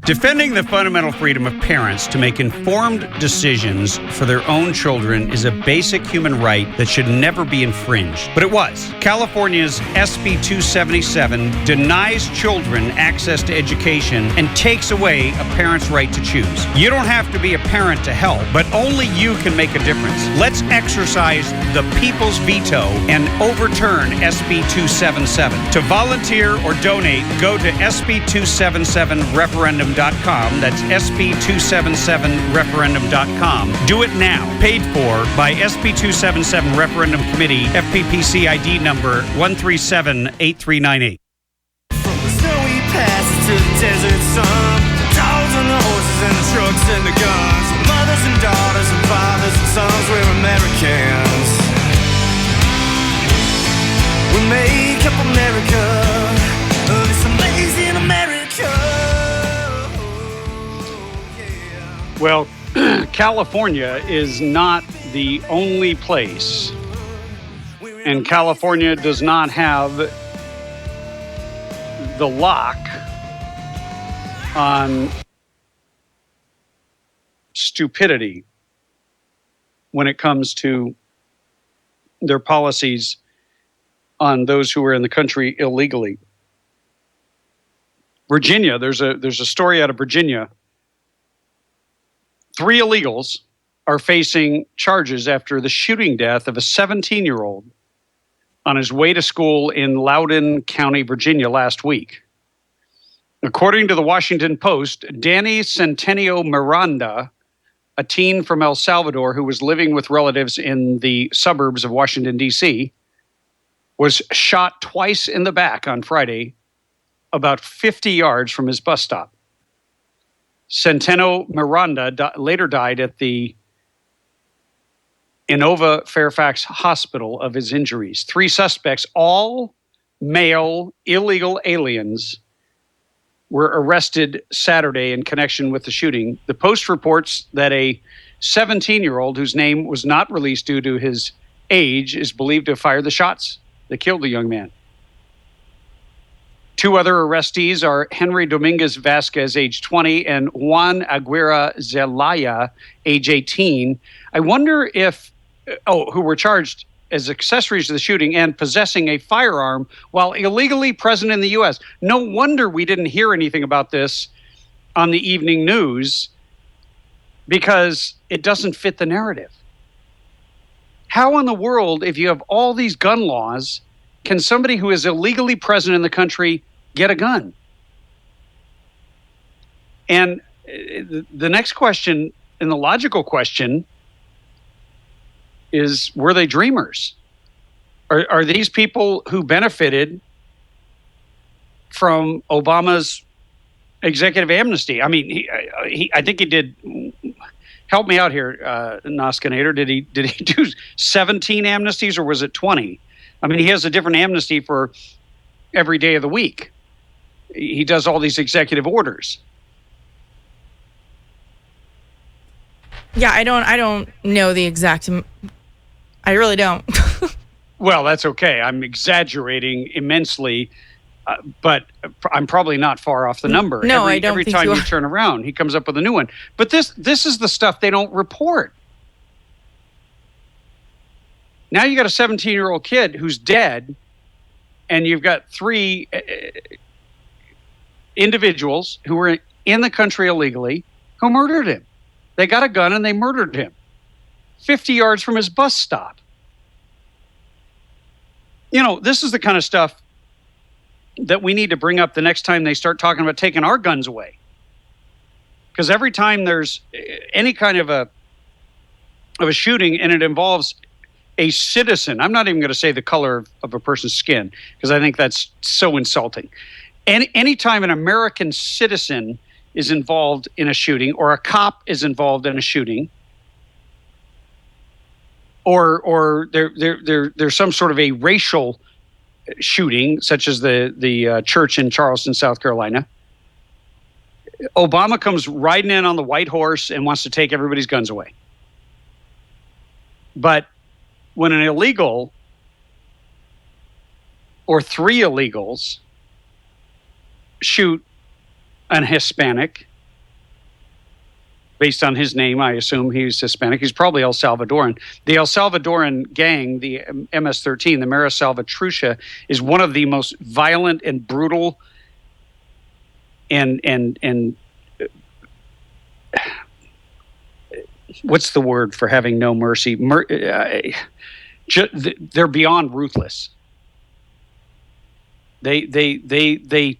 Defending the fundamental freedom of parents to make informed decisions for their own children is a basic human right that should never be infringed. But it was. California's SB 277 denies children access to education and takes away a parent's right to choose. You don't have to be a parent to help, but only you can make a difference. Let's exercise the people's veto and overturn SB 277. To volunteer or donate, go to SB277referendum.com. That's SB277referendum.com. Do it now. Paid for by SB 277 Referendum Committee, FPPC ID number 1378398. From the snowy passes to the desert sun, the dogs and the horses and the trucks and the guns, mothers and daughters and fathers and sons, we're Americans. We make up America, this amazing America. Well, California is not the only place, and California does not have the lock on stupidity when it comes to their policies on those who are in the country illegally. Virginia, there's a story out of Virginia. 3 illegals are facing charges after the shooting death of a 17-year-old on his way to school in Loudoun County, Virginia last week. According to the Washington Post, Danny Centennial Miranda, a teen from El Salvador who was living with relatives in the suburbs of Washington, D.C., was shot twice in the back on Friday, about 50 yards from his bus stop. Centeno Miranda later died at the Innova Fairfax Hospital of his injuries. 3 suspects, all male illegal aliens, were arrested Saturday in connection with the shooting. The Post reports that a 17-year-old whose name was not released due to his age is believed to have fired the shots that killed the young man. 2 other arrestees are Henry Dominguez Vasquez, age 20, and Juan Aguirre Zelaya, age 18. I wonder if, who were charged as accessories to the shooting and possessing a firearm while illegally present in the U.S. No wonder we didn't hear anything about this on the evening news, because it doesn't fit the narrative. How in the world, if you have all these gun laws, can somebody who is illegally present in the country get a gun? And the next question, and the logical question, is, were they dreamers? Are these people who benefited from Obama's executive amnesty? I mean, I think he did. Help me out here, Noskinator. Did he do 17 amnesties, or was it 20? I mean, he has a different amnesty for every day of the week. He does all these executive orders. Yeah, I don't know the exact. I really don't. Well, that's okay. I'm exaggerating immensely, but I'm probably not far off the number. No, I don't every think time you you are. turn around, he comes up with a new one. But this is the stuff they don't report. Now you got a 17-year-old kid who's dead, and you've got 3 individuals who were in the country illegally who murdered him. They got a gun and they murdered him 50 yards from his bus stop. You know, this is the kind of stuff that we need to bring up the next time they start talking about taking our guns away. Because every time there's any kind of a shooting and it involves a citizen, I'm not even going to say the color of a person's skin, because I think that's so insulting. Anytime an American citizen is involved in a shooting, or a cop is involved in a shooting, or there's some sort of a racial shooting, such as the church in Charleston, South Carolina, Obama comes riding in on the white horse and wants to take everybody's guns away. But when an illegal or 3 illegals shoot an Hispanic Based on his name, I assume he's Hispanic. He's probably El Salvadoran. The El Salvadoran gang, the MS-13, the Mara Salvatrucha, is one of the most violent and brutal and what's the word for having no mercy? They're beyond ruthless. They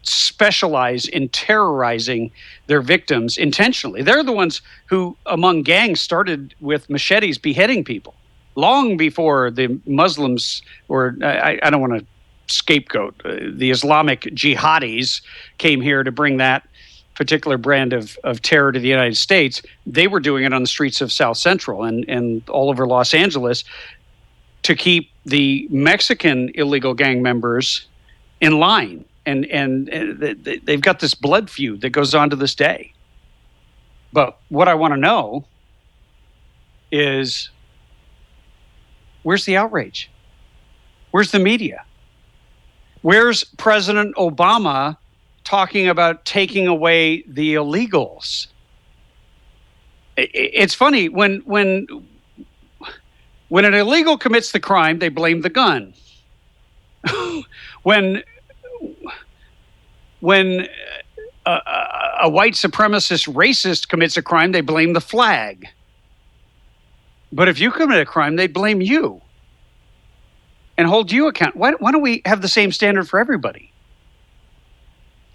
specialize in terrorizing their victims intentionally. They're the ones who, among gangs, started with machetes beheading people long before the Muslims, or I don't want to scapegoat, the Islamic jihadis came here to bring that particular brand of terror to the United States. They were doing it on the streets of South Central and all over Los Angeles to keep the Mexican illegal gang members in line. And they've got this blood feud that goes on to this day. But what I want to know is, where's the outrage? Where's the media? Where's President Obama talking about taking away the illegals? It's funny, when an illegal commits the crime, they blame the gun. When a white supremacist racist commits a crime, they blame the flag. But if you commit a crime, they blame you and hold you accountable. Why don't we have the same standard for everybody?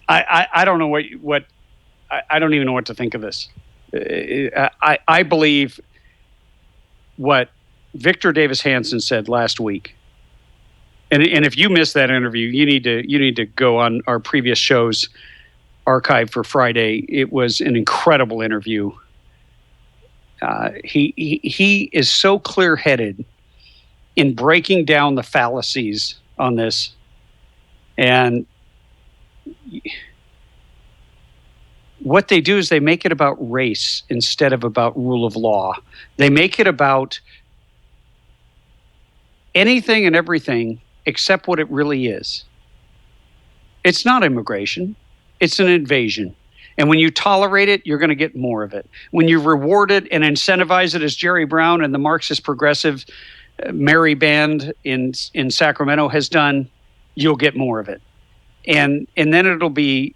I don't know what I don't even know what to think of this. I believe what Victor Davis Hanson said last week. And if you missed that interview, you need to go on our previous shows archive for Friday. It was an incredible interview. He is so clear-headed in breaking down the fallacies on this, and what they do is they make it about race instead of about rule of law. They make it about anything and everything except what it really is. It's not immigration. It's an invasion. And when you tolerate it, you're going to get more of it. When you reward it and incentivize it, as Jerry Brown and the Marxist Progressive Mary Band in Sacramento has done, you'll get more of it. And then it'll be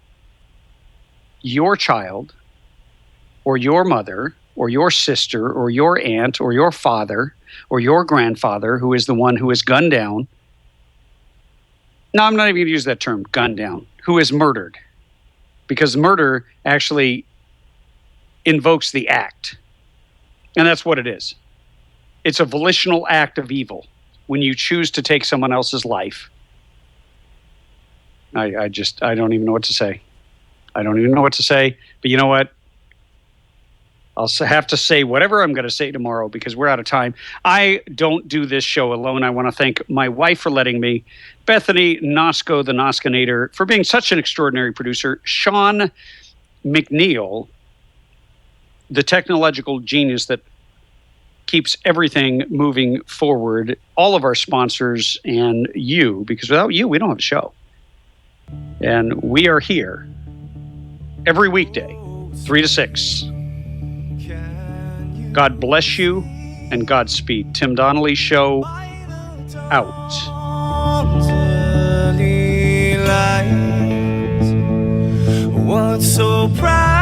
your child or your mother or your sister or your aunt or your father or your grandfather who is the one who is gunned down. No, I'm not even going to use that term, gunned down, who is murdered. Because murder actually invokes the act. And that's what it is. It's a volitional act of evil when you choose to take someone else's life. I don't even know what to say. I don't even know what to say. But you know what? I'll have to say whatever I'm going to say tomorrow because we're out of time. I don't do this show alone. I want to thank my wife for letting me, Bethany Nosko, the Noskinator, for being such an extraordinary producer, Sean McNeil, the technological genius that keeps everything moving forward, all of our sponsors, and you, because without you, we don't have a show. And we are here every weekday, 3 to 6. God bless you and Godspeed. Tim Donnelly Show out. What's so proud?